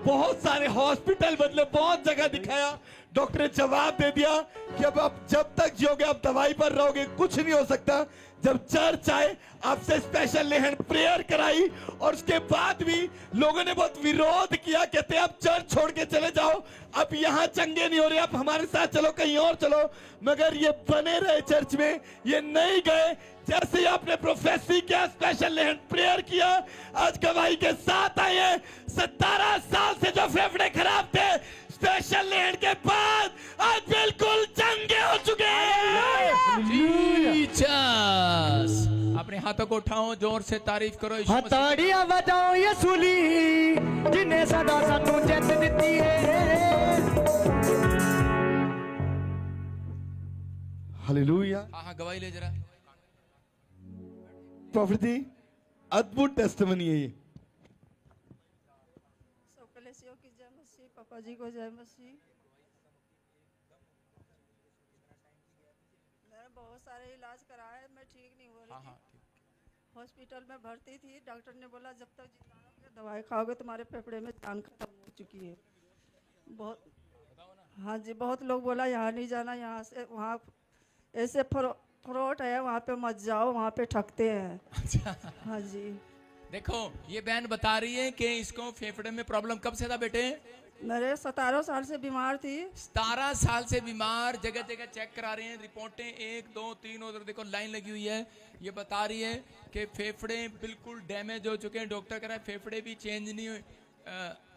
बहुत सारे हॉस्पिटल बदले, बहुत जगह दिखाया, डॉक्टर ने जवाब दे दिया कि अब आप जब तक जियोगे आप दवाई पर रहोगे, कुछ नहीं हो सकता। जब चर्च आए, आपसे स्पेशल लेहन प्रेयर कराई और उसके बाद भी लोगों ने बहुत विरोध किया, कहते आप चर्च छोड़ के चले जाओ, आप यहाँ चंगे नहीं हो रहे, आप हमारे साथ चलो, कहीं और चलो। मगर ये बने रहे चर्च में, ये नहीं गए। जैसे ही आपने प्रोफेसी किया, स्पेशल लेहन प्रेयर किया, आज गवाही के साथ आए हैं। 17 साल से जो फेफड़े खराब थे, स्पेशल लेहन के बाद आज बिल्कुल चंगे हो चुके हैं। जीसस। अपने हाथों को उठाओ, जोर से तारीफ करो यीशु मसीह की। हथौड़ियां बजाओ यसुली, जिन्हें सदा सानू जित दिती है। हालेलुया। हाँ हाँ, गवाही ले जरा। प्रॉफिट जी अद्भुत टेस्टिमनी है ये। कलेसियों की जय मसीह, पापा जी को जय मसीह। मैंने बहुत सारे इलाज कराए, मैं ठीक नहीं हो रही हाँ थी। हाँ, ठीक। हॉस्पिटल में भर्ती थी, डॉक्टर ने बोला जब तक जितना दवाई खाओगे तुम्हारे फेफड़े में जान खत्म हो चुकी है। बहुत, हाँ जी, बहुत लोग बोला यहाँ नहीं जाना, यहाँ से वहाँ ऐसे फ्रॉड है, वहाँ पे मत जाओ, वहाँ पे ठगते हैं। अच्छा, हाँ जी। देखो ये बहन बता रही है कि इसको फेफड़े में प्रॉब्लम कब से था बेटे? मेरे 17 साल से बीमार थी। 17 साल से बीमार, जगह जगह चेक करा रहे हैं, रिपोर्टें 1 2 3 उधर देखो लाइन लगी हुई है। ये बता रही है कि फेफड़े बिल्कुल डैमेज हो चुके हैं। डॉक्टर कह रहा है फेफड़े भी चेंज नहीं हुए,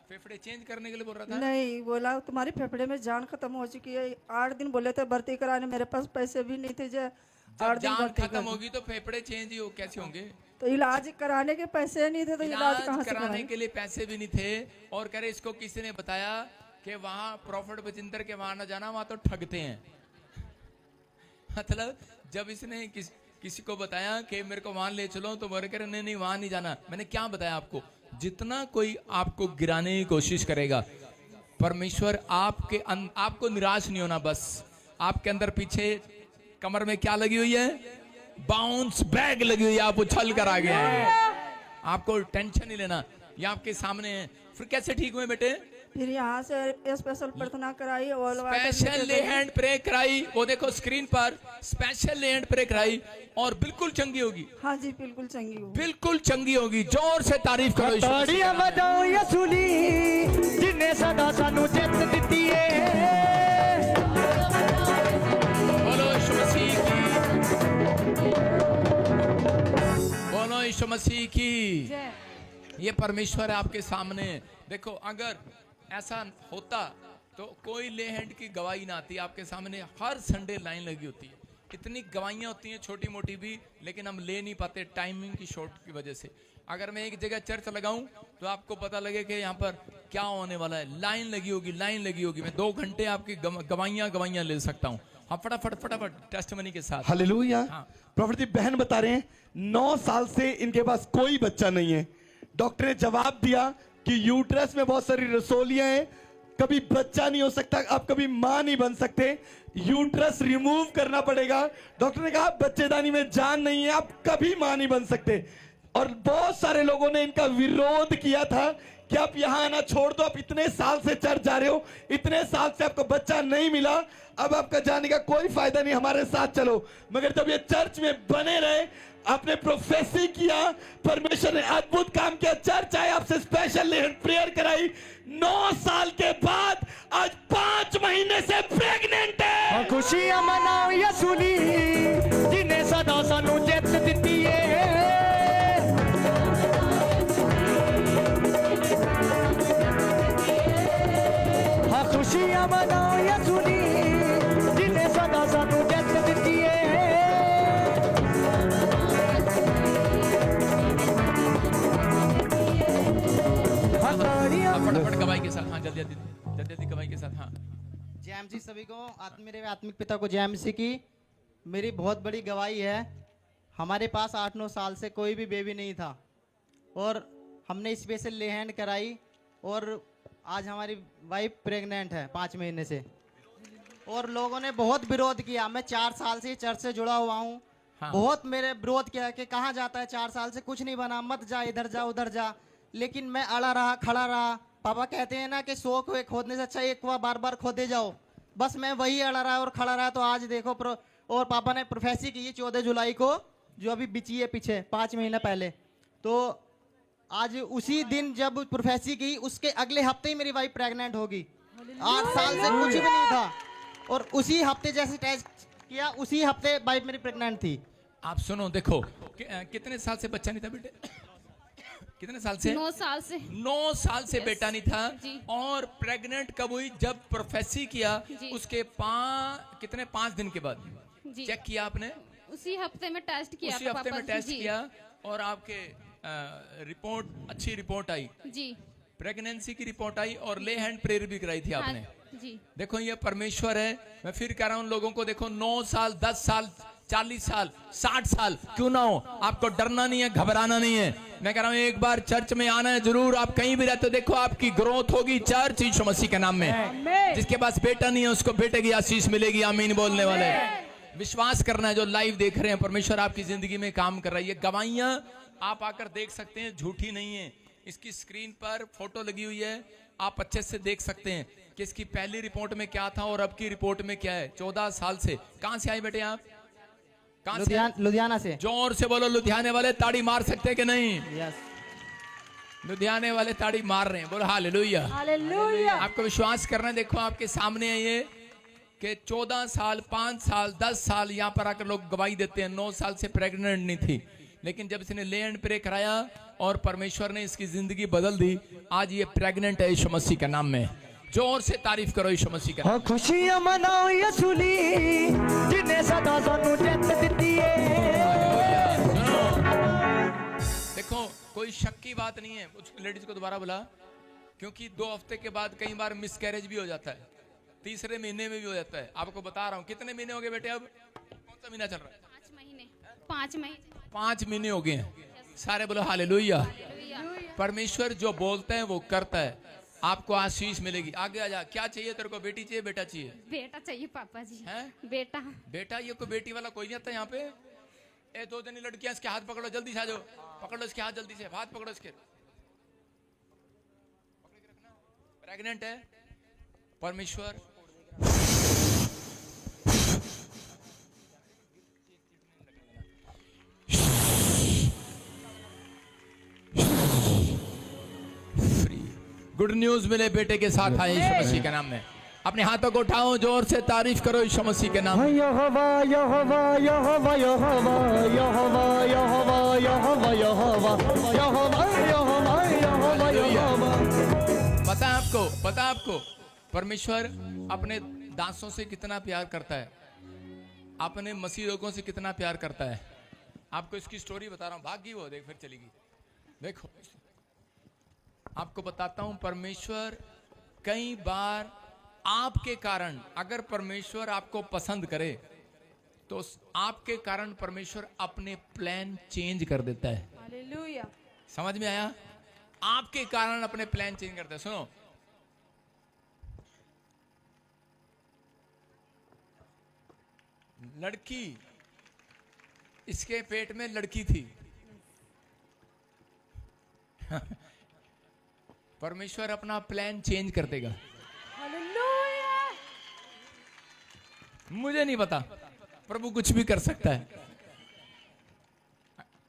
फेफड़े चेंज करने के लिए बोल रहा था। नहीं, बोला तुम्हारी फेफड़े में जान खत्म हो चुकी है। 8 दिन बोले थे भर्ती कराने, मेरे पास पैसे भी नहीं थे। जो 8 दिन जान भर्ती खत्म कर- होगी तो फेफड़े चेंज ही हो कैसे होंगे? तो इलाज कराने के पैसे नहीं थे, तो इलाज कहाँ से कराने कराएं? के लिए पैसे भी नहीं थे। और कह रहे इसको किसी ने बताया कि वहां प्रॉफिट बजिंदर के वहां न जाना, वहां तो ठगते हैं। मतलब जब इसने किसी को बताया कि मेरे को वहां ले चलो, तो बोले कह रहे नहीं वहां नहीं जाना। मैंने क्या बताया आपको? जितना कोई आपको गिराने की कोशिश करेगा, परमेश्वर आपको निराश नहीं होना। बस आपके अंदर पीछे कमर में क्या लगी हुई है? बाउंस बैग लगी हुई है, आप उछल कर आ गए हैं। आपको टेंशन नहीं लेना, ये आपके सामने है। फिर कैसे ठीक हुए बेटे? फिर यहाँ से स्पेशल प्रार्थना कराई और स्पेशल ले हैंड प्रे कराई, वो देखो स्क्रीन पर स्पेशल ले हैंड प्रे कराई और बिल्कुल चंगी होगी। हाँ जी, बिल्कुल चंगी हो। बिल्कुल चंगी होगी। जोर से तारीफ करो यीशु मसीह हथौड़ियां के नाम में। बजाओ यसुली, जिन्हें सदा सानू जित दिती है। बोलो यीशु मसीह की, बोलो यीशु मसीह की। ये परमेश्वर है आपके सामने। देखो अगर ऐसा होता तो कोई ले हैंड की गवाही ना आती। आपके सामने हर संडे लाइन लगी होती है, इतनी गवाहियां होती हैं छोटी मोटी भी, लेकिन हम ले नहीं पाते टाइमिंग की शॉर्ट की वजह से। अगर मैं एक जगह चर्च लगाऊं तो आपको पता लगे कि यहाँ पर क्या होने वाला है। लाइन लगी होगी, लाइन लगी होगी। मैं 2 घंटे आपकी गवाहियां ले सकता हूँ। हाँ, फटाफट टेस्टिमनी के साथ। हालेलुया। हाँ। प्रॉफिट जी बहन बता रहे हैं 9 साल से इनके पास कोई बच्चा नहीं है। डॉक्टर ने जवाब दिया कि यूट्रस में बहुत सारी रसोलियां हैं, कभी बच्चा नहीं हो सकता, आप कभी मां नहीं बन सकते, यूट्रस रिमूव करना पड़ेगा। डॉक्टर ने कहा बच्चेदानी में जान नहीं है, आप कभी मां नहीं बन सकते। और बहुत सारे लोगों ने इनका विरोध किया था कि आप यहां आना छोड़ दो, आप इतने साल से चर्च जा रहे हो, इतने साल से आपको बच्चा नहीं मिला, अब आपका जाने का कोई फायदा नहीं, हमारे साथ चलो। मगर जब ये चर्च में बने रहे, आपने प्रोफेसी किया, परमेश्वर ने अद्भुत काम किया, चर्च आए, आपसे स्पेशल प्रेयर कराई, 9 साल के बाद आज 5 महीने से प्रेग्नेंट है। खुशियां मनाओ यसुली, जिन्हें सदा सानू जित दिती है। हाँ, खुशियां मनाओ यसुली, जिन्हें सदा सानू जित दिती है। फटाफट गवाही के साथ। हाँ, जल्दी गवाही के साथ। हाँ, जय मसीह सभी को, मेरे आत्मिक पिता को जय मसीह की। मेरी बहुत बड़ी गवाही है। हमारे पास 8-9 साल से कोई भी बेबी नहीं था और हमने स्पेशल ले हैंड कराई और आज हमारी वाइफ प्रेग्नेंट है 5 महीने से। और लोगों ने बहुत विरोध किया। मैं 4 साल से चर्च से जुड़ा हुआ हूँ। हाँ। बहुत मेरे विरोध किया कि कहाँ जाता है, 4 साल से कुछ नहीं बना, मत जा, इधर जा उधर जा। लेकिन मैं अड़ा रहा, खड़ा रहा। पापा कहते हैं ना कि 100 को खोदने से अच्छा एक कुआं बार बार खोदे जाओ। बस मैं वही अड़ा रहा और खड़ा रहा। तो आज देखो और पापा ने प्रोफेसी की 14 जुलाई को, जो अभी बिची है पीछे 5 महीने पहले। तो आज उसी दिन जब प्रोफेसी की, उसके अगले हफ्ते ही मेरी वाइफ प्रेग्नेंट होगी। 8 साल से कुछ भी नहीं था और उसी हफ्ते जैसे टेस्ट किया उसी हफ्ते वाइफ मेरी प्रेग्नेंट थी। आप सुनो, देखो कितने साल से बच्चा नहीं था बेटे? कितने साल से? 9 साल से। 9 साल से बेटा नहीं था। जी। और प्रेग्नेंट कब हुई? जब प्रोफेसी किया जी। उसके 5 दिन के बाद जी। चेक किया आपने? उसी हफ्ते में टेस्ट किया उसी था हफ्ते पापा में टेस्ट जी। किया और आपके रिपोर्ट, अच्छी रिपोर्ट आई, जी। प्रेगनेंसी की रिपोर्ट आई और ले हैंड प्रेयर भी कराई थी हाँ, आपने। जी। देखो ये परमेश्वर है। मैं फिर कह रहा हूं लोगों को, देखो 9 साल, 10 साल, 40 साल, 60 साल क्यों ना हो, आपको डरना नहीं है, घबराना नहीं है। मैं कह रहा हूं एक बार चर्च में आना है जरूर। आप कहीं भी रहते हो, देखो आपकी ग्रोथ होगी चर्च यीशु मसीह के नाम में। जिसके पास बेटा नहीं है उसको बेटे की आशीष मिलेगी। आमीन बोलने वाले विश्वास करना है। जो लाइव देख रहे हैं, परमेश्वर आपकी जिंदगी में काम कर रहा है। ये गवाहियां आप आकर देख सकते हैं, झूठी नहीं है। इसकी स्क्रीन पर फोटो लगी हुई है, आप अच्छे से देख सकते हैं कि इसकी पहली रिपोर्ट में क्या था और अब की रिपोर्ट में क्या है। 14 साल से। कहां से आए बेटे आप? कहां से? लुधियाना से। जोर से बोलो, लुधियाने वाले ताड़ी मार सकते हैं कि नहीं? यस। लुधियाने वाले ताड़ी मार रहे हैं। बोलो हालेलुया। हालेलुया। आपको विश्वास करना है। देखो आपके सामने है ये कि 14 साल, 5 साल, 10 साल यहाँ पर आकर लोग गवाही देते हैं। 9 साल से प्रेग्नेंट नहीं थी, लेकिन जब इसने ले एंड प्रे कराया और परमेश्वर ने इसकी जिंदगी बदल दी, आज ये प्रेग्नेंट है यीशु मसीह के नाम में। जोर से तारीफ करो यीशु मसीह का। खुशियां मनाओ यसुली जिन्हें सदा सानू जित दित्ती है। देखो कोई शक की बात नहीं है। उस लेडीज को दोबारा बुला, क्योंकि 2 हफ्ते के बाद कई बार मिसकैरेज भी हो जाता है, 3रे महीने में भी हो जाता है। आपको बता रहा हूँ। कितने महीने हो गए बेटे? अब कौन सा महीना चल रहा है? 5 महीने। 5 महीने। 5 महीने हो गए हैं। सारे बोलो हालेलुया। परमेश्वर जो बोलता है वो करता है। आपको आशीष मिलेगी। आगे आ जा। क्या चाहिए तेरे को? बेटी चाहिए, बेटा चाहिए? बेटा चाहिए पापा जी। हैं? बेटा। बेटा? ये कोई बेटी वाला कोई नहीं आता यहाँ पे। 2 जनी लड़कियां, इसके हाथ पकड़ो, जल्दी से आ जाओ। पकड़ो इसके हाथ, जल्दी से हाथ पकड़ो इसके। प्रेग्नेंट है। परमेश्वर गुड न्यूज मिले, बेटे के साथ आए यीशु मसीह के नाम में। अपने हाथों को उठाओ, जोर से तारीफ करो यीशु मसीह के नाम में। यहोवा यहोवा यहोवा यहोवा यहोवा यहोवा यहोवा यहोवा यहोवा यहोवा यहोवा यहोवा। पता आपको परमेश्वर अपने दासों से कितना प्यार करता है, अपने मसीह लोगों से कितना प्यार करता है। आपको इसकी स्टोरी बता रहा हूं। भागी वो, देख फिर चलेगी। देखो आपको बताता हूं। परमेश्वर कई बार आपके कारण, अगर परमेश्वर आपको पसंद करे तो आपके कारण परमेश्वर अपने प्लान चेंज कर देता है। हालेलुया। समझ में आया? आपके कारण अपने प्लान चेंज करता है। सुनो, लड़की, इसके पेट में लड़की थी। परमेश्वर अपना प्लान चेंज कर देगा। मुझे नहीं पता, प्रभु कुछ भी कर सकता है।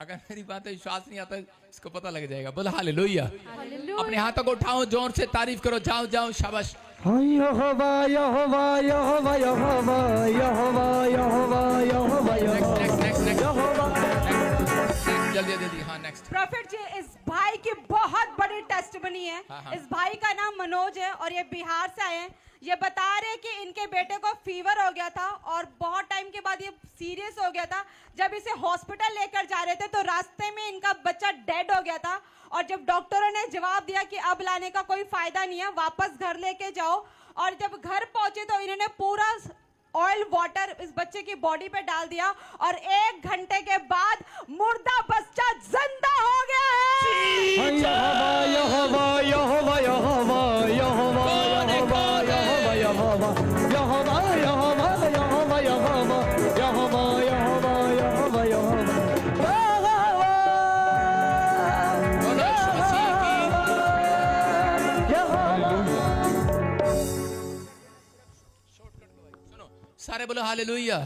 अगर मेरी बात विश्वास नहीं आता, इसको पता लग जाएगा। बोला हालेलुया। अपने हाथों को उठाओ, जोर से तारीफ करो। जाओ जाओ, शाबाश। यहोवा यहोवा यहोवा यहोवा यहोवा यहोवा यहोवा यहोवा। जल्दी जल्दी। हाँ नेक्स्ट। प्रॉफिट जी, इस भाई की बहुत बड़ी टेस्टमनी है। हाँ। इस भाई का नाम मनोज है और ये बिहार से आए हैं। ये बता रहे हैं कि इनके बेटे को फीवर हो गया था और बहुत टाइम के बाद ये सीरियस हो गया था। जब इसे हॉस्पिटल लेकर जा रहे थे तो रास्ते में इनका बच्चा डेड हो गया था और जब डॉक्टरों ने जवाब दिया कि अब लाने का कोई फायदा नहीं है, वापस घर लेके जाओ। और जब घर पहुंचे तो इन्होंने पूरा ऑयल वाटर इस बच्चे की बॉडी पे डाल दिया और 1 घंटे के बाद मुर्दा बच्चा जिंदा हो गया है। यहोवा यहोवा यहोवा यहोवा यहोवा यहोवा यहोवा यहोवा यहोवा यहोवा यहोवा यहोवा यहोवा यहोवा यहोवा यहोवा बोलो यीशु मसीह की। सुनो सारे बोलो हालेलुया।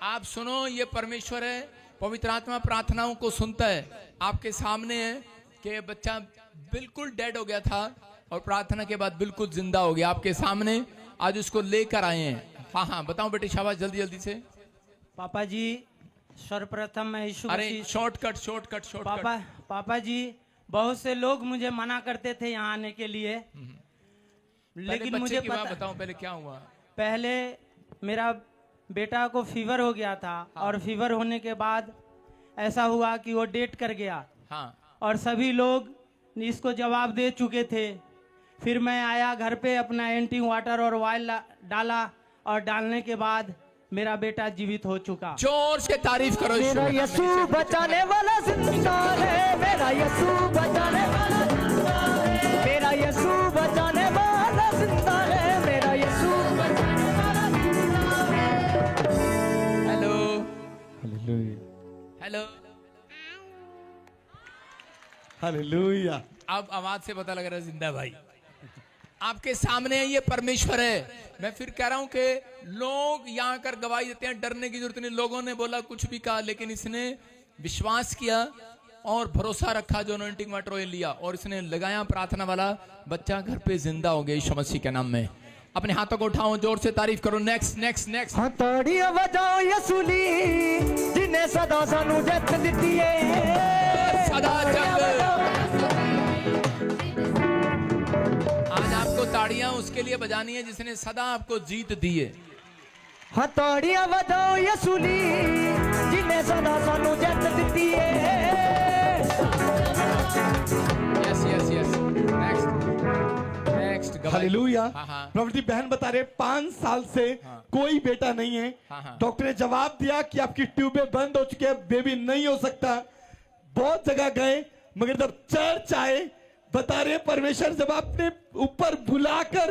आप सुनो, ये परमेश्वर है, पवित्र आत्मा प्रार्थनाओं को सुनता है। आपके सामने है कि बच्चा बिल्कुल डेड हो गया था और प्रार्थना के बाद बिल्कुल जिंदा हो गया। आपके सामने आज उसको लेकर आए हैं। हाँ हाँ बताओ बेटे, शाबाश, जल्दी जल्दी से। पापा जी सर्वप्रथम मैं यीशु अरे मसीह शॉर्टकट पापा जी, बहुत से लोग मुझे मना करते थे यहाँ आने के लिए, लेकिन मुझे पता पता, बताओ पहले क्या हुआ। पहले मेरा बेटा को फीवर हो गया था और फीवर होने के बाद ऐसा हुआ कि वो डेट कर गया। हाँ और सभी लोग इसको जवाब दे चुके थे। फिर मैं आया घर पे, अपना एंटी वाटर और ऑयल डाला और डालने के बाद मेरा बेटा जीवित हो चुका। जोर से तारीफ करो। मेरा यीशु बचाने वाला जिंदा है, मेरा यीशु बचाने वाला जिंदा है, मेरा यीशु बचाने वाला जिंदा है, मेरा यीशु बचाने वाला जिंदा है। Hello hallelujah hello. हालेलुया। अब आवाज से पता लग रहा है जिंदा भाई। आपके सामने ये परमेश्वर है। मैं फिर कह रहा हूं कि लोग यहाँ कर गवाही देते हैं, डरने की जरूरत नहीं। लोगों ने बोला, कुछ भी कहा, लेकिन इसने विश्वास किया और भरोसा रखा, जो अनॉइंटिंग वाटर ऑयल लिया और इसने लगाया, प्रार्थना वाला बच्चा घर पे जिंदा हो गया यीशु मसीह के नाम में। अपने हाथों को उठाओ, जोर से तारीफ करो। Next next next. हथौड़ियां बजाओ यसुली, जिन्हें सदा सानू जित दित्ती है, सदा जंग। आज आपको ताड़ियां उसके लिए बजानी है जिसने सदा आपको जीत दी है। हथौड़ियां बजाओ यसुली, जिन्हें सदा सानू जित दित्ती है। Yes yes yes. Next next. Hallelujah. हाँ हाँ। प्रभु जी बहन बता रहे 5 साल से कोई बेटा नहीं है। हाँ, हाँ। डॉक्टर ने जवाब दिया कि आपकी ट्यूबें बंद हो चुकी है, बेबी नहीं हो सकता। बहुत जगह गए, मगर जब चर्च आए, बता रहे परमेश्वर जब आपने ऊपर बुलाकर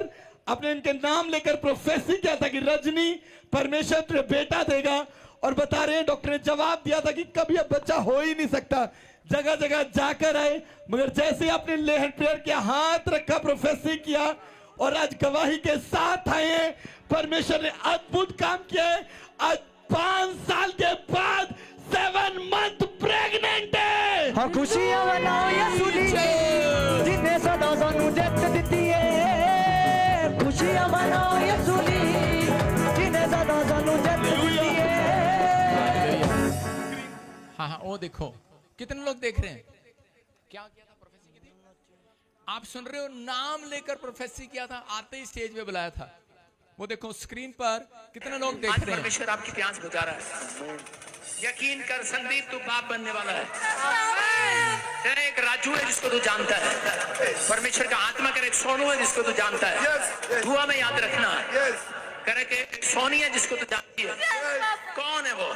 अपने इनके नाम लेकर प्रोफेसी किया था कि रजनी परमेश्वर तुझे बेटा देगा, और बता रहे डॉक्टर ने जवाब दिया था कि कभी अब बच्चा हो ही नहीं सकता। जगह जगह जाकर आए, मगर जैसे ही आपने लेहन प्रेयर के हाथ रखा, प्रोफेसी किया और आज गवाही के साथ आए हैं। परमेश्वर ने अद्भुत काम किया है। आज 5 साल के बाद 7 मंथ प्रेग्नेंट है। हाँ, खुशियां मनाओ यसुली, जिन्हें सदा सानू जित दित्ती है। खुशियां मनाओ यसुली, जिन्हें सदा सानू जित दित्ती है। हाँ हाँ, वो देखो कितने लोग देख रहे हैं। क्या किया था? प्रोफेसी की थी। आप सुन रहे हो, नाम लेकर प्रोफेसी किया था, आते ही स्टेज पे बुलाया था। वो देखो स्क्रीन पर कितने लोग देख रहे हैं। परमेश्वर आपकी प्यास बुझा रहा है। यकीन कर संदीप, तू बाप बनने वाला है। तेरा एक राजू है जिसको तू जानता है। परमेश्वर का आत्मा कर एक सोनू है जिसको तू जानता है। दुआ में याद रखना। करे के एक सोनी है जिसको तू जानती है। कौन है वो?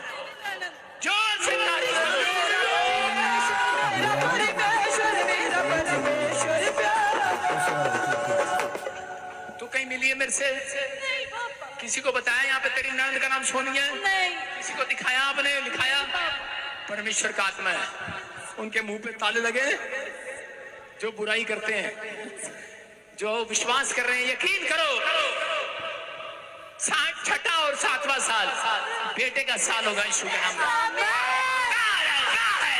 जोर से तारीफ तू कहीं मिली है मेरे से? किसी को बताया यहाँ पे तेरी नंद का नाम सोनी है? नहीं। किसी को दिखाया आपने, लिखाया? परमेश्वर का आत्मा है, उनके मुंह पे ताले लगे जो बुराई करते हैं, जो विश्वास कर रहे हैं। यकीन करो, 6ठा और 7वां साल बेटे का साल होगा यीशु के नाम में।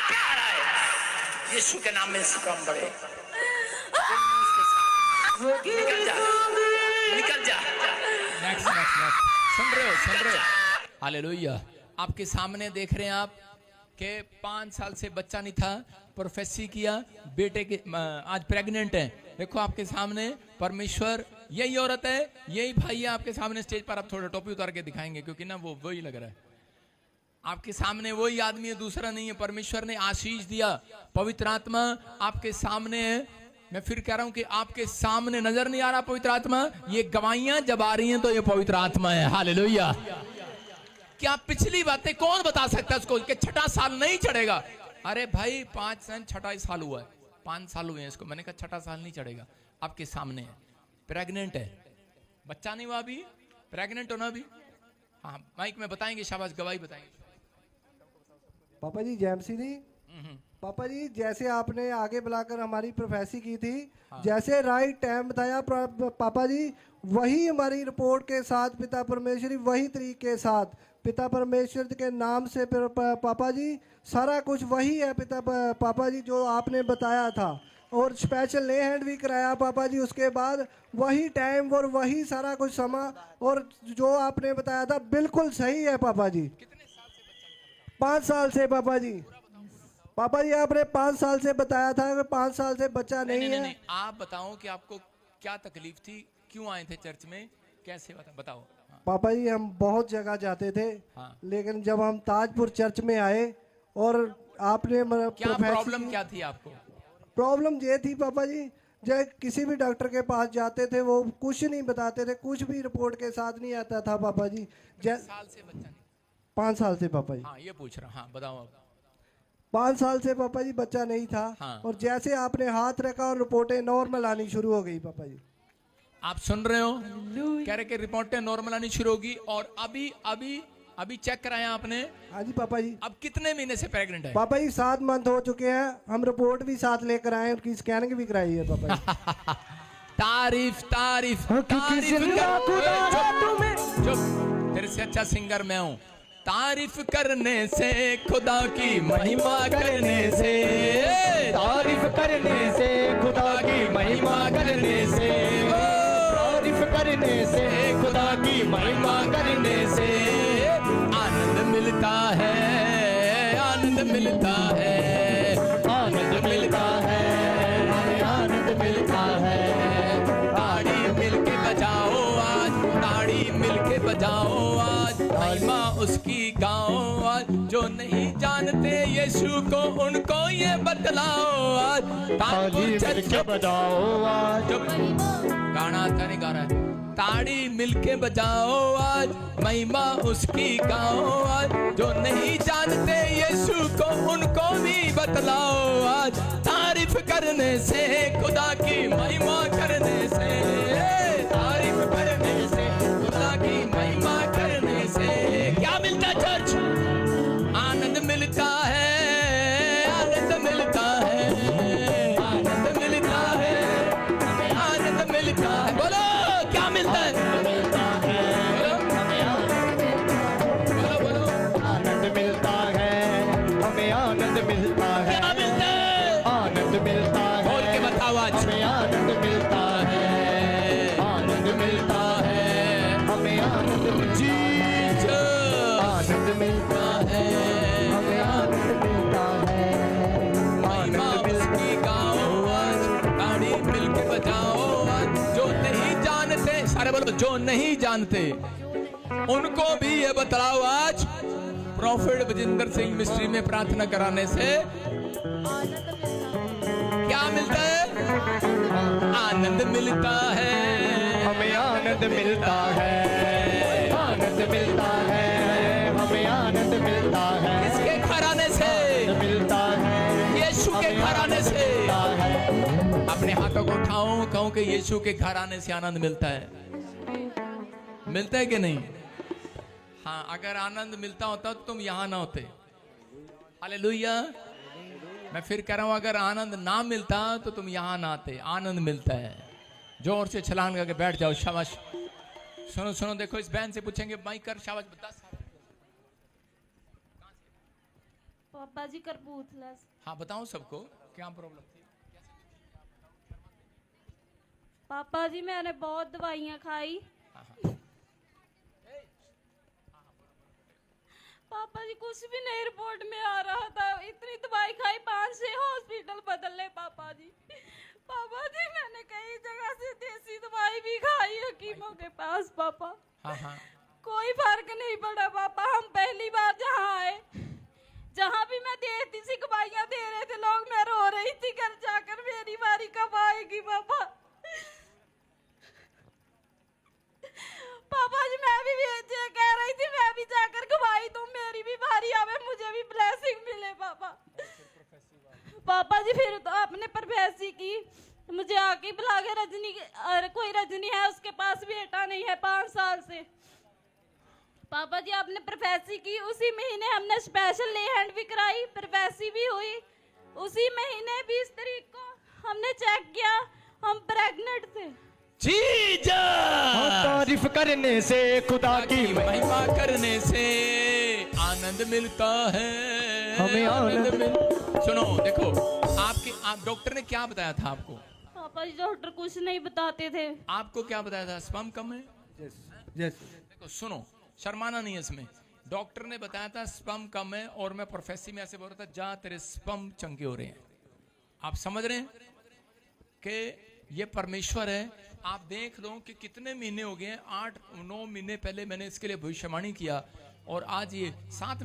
प्यार है यीशु के नाम में कम बढ़े। निकल जा, निकल जा। Next next next. सुन रहे हो? हालेलुया। आपके सामने देख रहे हैं आप कि 5 साल से बच्चा नहीं था, प्रोफेसी किया, बेटे के आज प्रेग्नेंट है। देखो आपके सामने परमेश्वर, यही औरत है, यही भाई है आपके सामने स्टेज पर। आप थोड़ा टोपी उतार के दिखाएंगे क्योंकि ना वो वही लग रहा है आपके सामने, वही आदमी है, दूसरा नहीं है। परमेश्वर ने आशीष दिया, पवित्र आत्मा आपके सामने है। मैं फिर कह रहा हूं कि आपके सामने नजर नहीं आ रहा पवित्र आत्मा, ये गवाहियां जब आ रही हैं तो ये पवित्र आत्मा है। हालेलुया। क्या पिछली बातें कौन बता सकता है उसको कि छठा साल नहीं चढ़ेगा? अरे भाई 6 साल हुआ है, 5 साल हुए हैं इसको। मैंने कहा छठा साल नहीं चढ़ेगा। आपके सामने है, प्रेग्नेंट है, बच्चा नहीं हुआ अभी, प्रेग्नेंट होना अभी। हाँ माइक में बताएंगे, शाबाश, गवाही बताएंगे। पापा जी जैमसी दी, पापा जी जैसे आपने आगे बुलाकर हमारी प्रोफेसी की थी, जैसे राइट टाइम बताया पापा जी, वही हमारी रिपोर्ट के साथ पिता परमेश्वर, वही तरीके के साथ पिता परमेश्वर के नाम से पापा जी सारा कुछ वही है पापा जी जो आपने बताया था। और स्पेशल ले हैंड भी कराया पापा जी, उसके बाद वही टाइम और वही सारा कुछ समा और जो आपने बताया था बिल्कुल सही है पापा जी। 5 साल से पापा जी, पापा जी आपने 5 साल से बताया था कि 5 साल से बच्चा नहीं है। नहीं, आप बताओ कि आपको क्या तकलीफ थी, क्यों आए थे चर्च में, कैसे बताओ। हाँ। पापा जी हम बहुत जगह जाते थे, हाँ। लेकिन जब हम ताजपुर चर्च में आए और आपने क्या प्रॉब्लम क्या थी आपको? प्रॉब्लम ये थी पापा जी, जब किसी भी डॉक्टर के पास जाते थे वो कुछ नहीं बताते थे, कुछ भी रिपोर्ट के साथ नहीं आता था पापा जी। साल से बच्चा नहीं? 5 साल से पापा जी। हाँ ये पूछ रहा। हाँ बताओ आप। 5 साल से पापा जी बच्चा नहीं था। हाँ। और जैसे आपने हाथ रखा और रिपोर्टें नॉर्मल आनी शुरू हो गई पापा जी। आप सुन रहे हो, कह रहे कि रिपोर्टें नॉर्मल आनी शुरू होगी। और अभी चेक कराया आपने? हाँ जी पापा जी। अब कितने महीने से प्रेग्नेंट है? पापा जी 7 मंथ हो चुके हैं, हम रिपोर्ट भी साथ लेकर आए, उनकी स्कैनिंग भी कराई है पापा जी। तारीफ तारीफ तारीफ चुप, तेरे से अच्छा सिंगर मैं हूँ। तारीफ करने से, खुदा की महिमा करने से, तारीफ करने से, खुदा की महिमा करने से, तारीफ करने से, खुदा की महिमा करने से आनंद मिलता है, आनंद मिलता है, आनंद मिलता है, आनंद मिलता है। ताड़ी मिलके बजाओ आज, ताड़ी मिलके बजाओ आज, महिमा उसकी गाओ आज। जो नहीं जानते यीशु को उनको ये बतलाओ आज। ताली मिलके बजाओ आज। गाना अच्छा नहीं गा रहा है। ताड़ी मिलके बजाओ आज, महिमा उसकी गाओ आज। जो नहीं जानते यीशु को उनको भी बतलाओ आज। तारीफ करने से, खुदा की महिमा करने से, तारीफ करने से, खुदा की महिमा करने से क्या मिलता है चर्च? आनंद मिलता है, आनंद मिलता है, आनंद मिलता है, आनंद मिलता है। बोलो क्या मिलता है? बोलो बोलो, आनंद मिलता है, हमें आनंद मिलता है। क्या मिलता है? आनंद मिलता है। बोल के बताओ आज। हमें आनंद मिलता है, आनंद मिलता है, हमें आनंद मिलता है, आनंद मिलता है, हमें आनंद मिलता है। महिमा उसकी गाओ आज, ताड़ी मिलके बजाओ आज। जो नहीं जानते, सारे बोलो, जो नहीं जानते उनको भी ये बतलाओ आज। प्रॉफिट बजिंदर सिंह मिस्ट्री में प्रार्थना कराने से क्या मिलता है? आनंद मिलता है, हमें आनंद मिलता है, आनंद मिलता है, हमें आनंद मिलता है। किसके घराने से? मिलता है, यीशु के घराने से। है। अपने हाथों को उठाओ, कहूं कि यीशु के घराने से आनंद मिलता है। मिलता है कि नहीं? हाँ, अगर आनंद मिलता होता तो तुम यहां ना होते। हालेलुया। मैं फिर कह रहा हूं, अगर आनंद ना मिलता तो तुम यहां ना आते। आनंद मिलता है। जोर से छलांग करके बैठ जाओ। शाबाश। सुनो सुनो, देखो इस बहन से पूछेंगे, माइक कर। शाबाश, बता। पापा जी करबूथला। हाँ बताओ सबको क्या प्रॉब्लम थी। पापा जी मैंने बहुत दवाइयाँ खाई। पापा जी कुछ भी नहीं रिपोर्ट में आ रहा था। इतनी दवाई खाई, 5-6 हॉस्पिटल बदले पापा जी। पापा जी मैंने कई जगह से देसी दवाई भी खाई हकीमों के पास पापा। कोई फर्क नहीं पड़ा पापा। हम पहली बार जहाँ आए, जहाँ भी मैं देती सी दवाइयाँ दे रहे थे लोग, मैं रो रही थी घर जाकर, मेरी बारी कब आएगी। पापा जी फिर तो आपने प्रोफेसी की, मुझे आके बुला के रजनी, और कोई रजनी है उसके पास बेटा नहीं है 5 साल से। पापा जी आपने प्रोफेसी की, उसी महीने हमने स्पेशल ले हैंड भी कराई, प्रोफेसी भी हुई। उसी महीने 20 तारीख को हमने चेक किया, हम प्रेग्नेंट थे। तारीफ करने से खुदा की महिमा करने से आनंद मिलता है, हमें आनंद सुनो देखो, आप डॉक्टर ने क्या बताया था आपको? पापा जी डॉक्टर कुछ नहीं बताते थे। आपको क्या बताया था? स्पर्म कम है। देखो सुनो, शर्माना नहीं है इसमें। डॉक्टर ने बताया था स्पर्म कम है, और मैं प्रोफेसी में ऐसे बोल रहा था, जा तेरे स्पर्म चंगे हो रहे हैं। आप समझ रहे हैं कि ये परमेश्वर है। आप देख लो कि कितने महीने हो गए हैं, 8-9 महीने पहले मैंने इसके लिए भविष्यवाणी किया, और आज ये 7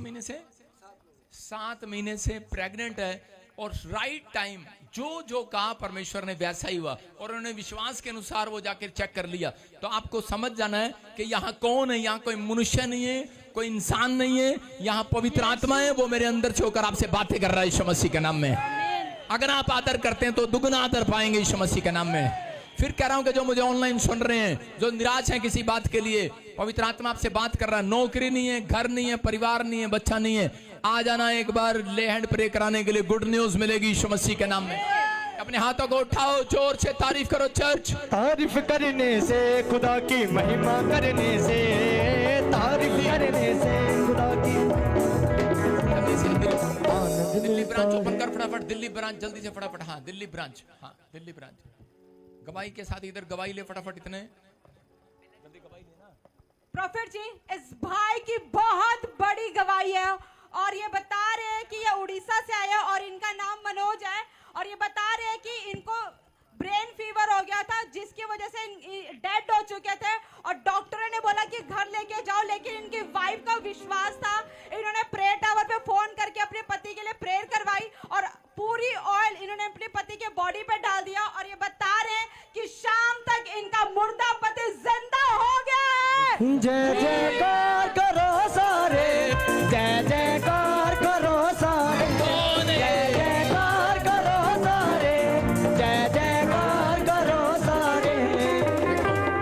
महीने से प्रेग्नेंट है। और राइट टाइम जो कहा परमेश्वर ने वैसा ही हुआ, और उन्होंने विश्वास के अनुसार वो जाकर चेक कर लिया। तो आपको समझ जाना है कि यहाँ कौन है, यहाँ कोई मनुष्य नहीं है, कोई इंसान नहीं है, यहाँ पवित्र आत्मा है, वो मेरे अंदर से होकर आपसे बातें कर रहा है यीशु मसीह के नाम में। अगर आप आदर करते हैं तो दुगना आदर पाएंगे यीशु मसीह के नाम में। फिर कह रहा हूं कि जो मुझे ऑनलाइन सुन रहे हैं, जो निराश हैं किसी बात के लिए, पवित्र आत्मा आपसे बात कर रहा है। नौकरी नहीं है, घर नहीं है, परिवार नहीं है, बच्चा नहीं है, आ जाना एक बार ले हैंड प्रे कराने के लिए, गुड न्यूज मिलेगी यीशु मसीह के नाम में। अपने हाथों को उठाओ, जोर से तारीफ करो चर्च। तारीफ करने से खुदा की महिमा करने से, तारीफ करने से खुदा की दिल्ली ब्रांच ओपन कर फटाफट, दिल्ली ब्रांच जल्दी से फटाफट। हाँ दिल्ली ब्रांच, हाँ दिल्ली ब्रांच। गवाही के साथ इधर गवाही ले फटाफट, इतने जल्दी गवाही लेना। प्रॉफिट जी, इस भाई की बहुत बड़ी गवाही है, और ये बता रहे हैं कि ये उड़ीसा से आया और इनका नाम मनोज है, और ये बता रहे हैं कि इनको ब्रेन फीवर हो गया था, जिसकी वजह से डेड हो चुके थे, और डॉक्टरों ने बोला कि घर लेके जाओ, लेकिन इनकी वाइफ का विश्वास था। इन्होंने प्रेयर टावर पे फोन करके अपने पति के लिए प्रेयर करवाई, और पूरी ऑयल इन्होंने अपने पति के बॉडी पे डाल दिया, और ये बता रहे हैं कि शाम तक इनका मुर्दा पति जिंदा हो गया है। जय जयकार करो सारे, जय जयकार करो सारे, जय जयकार करो सारे, जय जयकार करो सारे।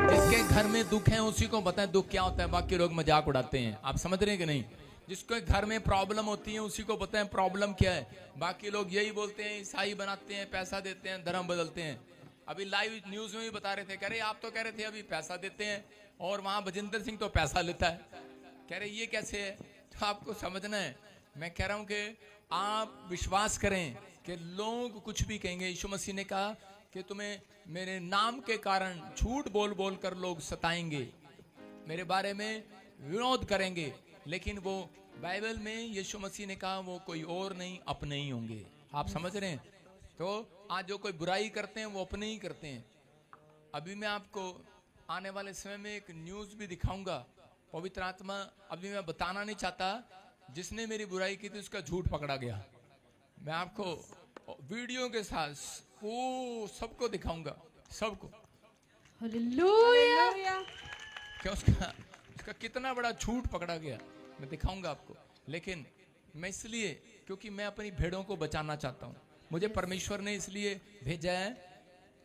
जिसके घर में दुख है उसी को बताएं दुख क्या होता है, बाकी लोग मजाक उड़ाते हैं। आप समझ रहे हैं कि नहीं? जिसको घर में प्रॉब्लम होती है उसी को बताएं प्रॉब्लम क्या है, बाकी लोग यही बोलते हैं, ईसाई बनाते हैं, पैसा देते हैं, धर्म बदलते हैं। अभी लाइव न्यूज में भी बता रहे थे, कह रहे आप तो कह रहे थे अभी पैसा देते हैं, और वहां भजिंदर सिंह तो पैसा लेता है, कह रहे ये कैसे है? तो आपको समझना है। मैं कह रहा हूं कि आप विश्वास करें कि लोग कुछ भी कहेंगे। यीशु मसीह ने कहा कि तुम्हें मेरे नाम के कारण झूठ बोल बोल कर लोग सताएंगे, मेरे बारे में विरोध करेंगे, लेकिन वो बाइबल में यीशु मसीह ने कहा वो कोई और नहीं, अपने ही होंगे। आप समझ रहे हैं? तो आज जो कोई बुराई करते हैं वो अपने ही करते हैं। अभी मैं आपको आने वाले समय में एक न्यूज भी दिखाऊंगा। पवित्र आत्मा, अभी मैं बताना नहीं चाहता, जिसने मेरी बुराई की थी उसका झूठ पकड़ा गया। मैं आपको वीडियो के साथ वो सबको दिखाऊंगा, सबको। हालेलुया। क्या उसका कितना बड़ा झूठ पकड़ा गया मैं दिखाऊंगा आपको। लेकिन मैं इसलिए, क्योंकि मैं अपनी भेड़ों को बचाना चाहता हूँ। मुझे परमेश्वर ने इसलिए भेजा है,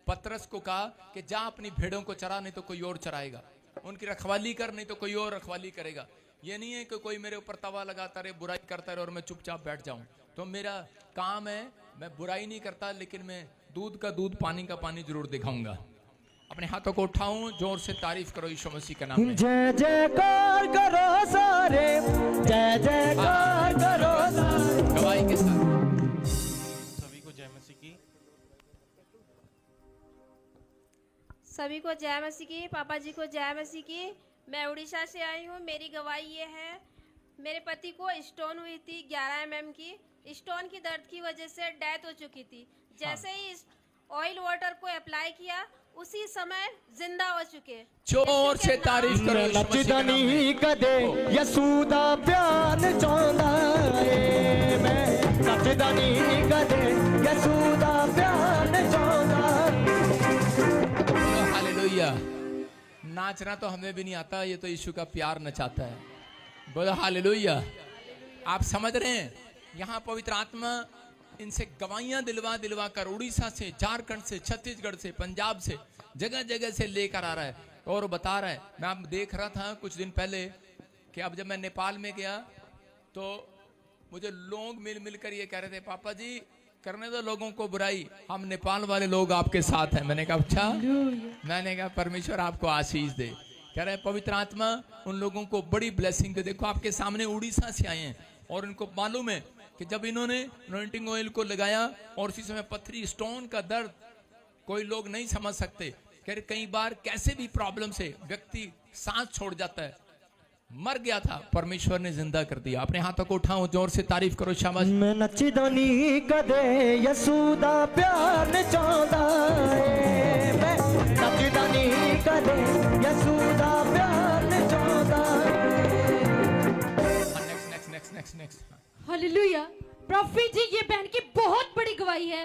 पतरस को कहा कि जा अपनी भेड़ों को चरा, नहीं तो कोई और चराएगा, उनकी रखवाली कर, नहीं तो कोई और रखवाली करेगा। ये नहीं है कि कोई मेरे ऊपर तवा लगाता रहे, बुराई करता रहे और मैं चुपचाप बैठ जाऊं। तो मेरा काम है, मैं बुराई नहीं करता, लेकिन मैं दूध का दूध, पानी का पानी जरूर दिखाऊंगा। अपने हाथों को उठाऊं, जोर से तारीफ करो यीशु मसीह का नाम में। जय जयकार करो सारे, जय जयकार करो सारे। गवाही के साथ सभी को जय मसीह की। सभी को जय मसीह की। पापा जी को जय मसीह की। मैं उड़ीसा से आई हूँ। मेरी गवाही ये है, मेरे पति को स्टोन हुई थी 11 mm की। स्टोन की दर्द की वजह से डेथ हो चुकी थी। जैसे ही ऑयल वाटर को अप्लाई किया, उसी समय जिंदा हो चुके। जोर से तारीफ करो यीशु मसीह के नाम में। कदे यसुदा प्यान चाहंदा ए, मैं नचदा नहीं कदे यसुदा प्यान चाहंदा। हालेलुया। नाचना तो हमें भी नहीं आता, ये तो यीशु का प्यार नचाता है। बोलो हालेलुया। आप समझ रहे हैं? यहाँ पवित्र आत्मा इनसे गवाहियां दिलवा दिलवा कर उड़ीसा से, झारखंड से, छत्तीसगढ़ से, पंजाब से, जगह जगह से लेकर आ रहा है और बता रहा है। मैं अब देख रहा था कुछ दिन पहले कि अब जब मैं नेपाल में गया तो मुझे लोग मिल मिलकर ये कह रहे थे, पापा जी करने दो लोगों को बुराई, हम नेपाल वाले लोग आपके साथ हैं। मैंने कहा अच्छा। मैंने कहा परमेश्वर आपको आशीष दे। कह रहे पवित्र आत्मा उन लोगों को बड़ी ब्लेसिंग दे। देखो आपके सामने उड़ीसा से आए हैं और इनको मालूम है कि जब इन्होंने अनॉइंटिंग ऑयल को लगाया और उसी समय पथरी स्टोन का दर्द कोई लोग नहीं समझ सकते। कह रहे कई बार कैसे भी प्रॉब्लम से व्यक्ति सांस छोड़ जाता है, मर गया था, परमेश्वर ने जिंदा कर दिया। अपने हाथों को उठाओ, जोर से तारीफ करो, शाबाश। मैं नचदा नी कदे यसू दा प्यार न चाहदा ए, मैं नचदा नी कदे यसू दा प्यार न चाहदा। नेक्स्ट। हालेलुया। प्रॉफिट जी, ये बहन की बहुत बड़ी गवाही है।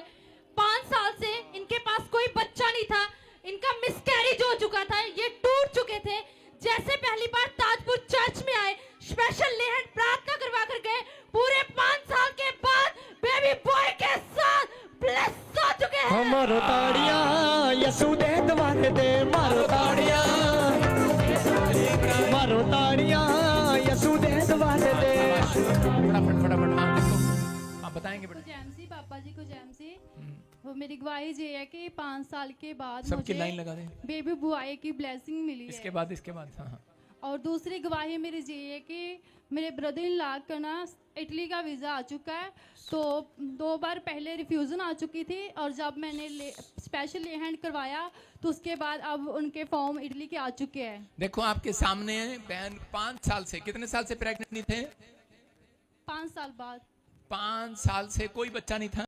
5 साल से इनके पास कोई बच्चा नहीं था, इनका मिसकैरेज हो चुका था, ये टूट चुके थे। जैसे पहली बार ताजपुर चर्च में आए, स्पेशल लेहन प्रार्थना करवा कर गए, पूरे 5 साल के बाद बेबी बॉय के साथ ब्लेस हो चुके हैं। मारो ताड़ियां यसू दे दवाने दे, मारो ताड़ियां, मारो ताड़ियां यसू दे दवाने दे। फटाफट हाँ देखो आप बताएंगे बेटा। जैमसी पापा जी को जैमसी, वो मेरी गवाही ये है कि 5 साल के बाद सबकी लाइन लगा दें। बेबी बॉय की ब्लेसिंग मिली इसके है। बाद हाँ। और दूसरी गवाही मेरी ये है कि मेरे ब्रदर इन लॉ का ना इटली का वीज़ा आ चुका है। तो 2 बार पहले रिफ्यूज़न आ चुकी थी और जब मैंने स्पेशल ले हैंड करवाया तो उसके बाद अब उनके फॉर्म इटली के आ चुके हैं। देखो आपके सामने बहन 5 साल से, कितने साल से प्रेग्नेंट नहीं थे? 5 साल बाद। 5 साल से कोई बच्चा नहीं था।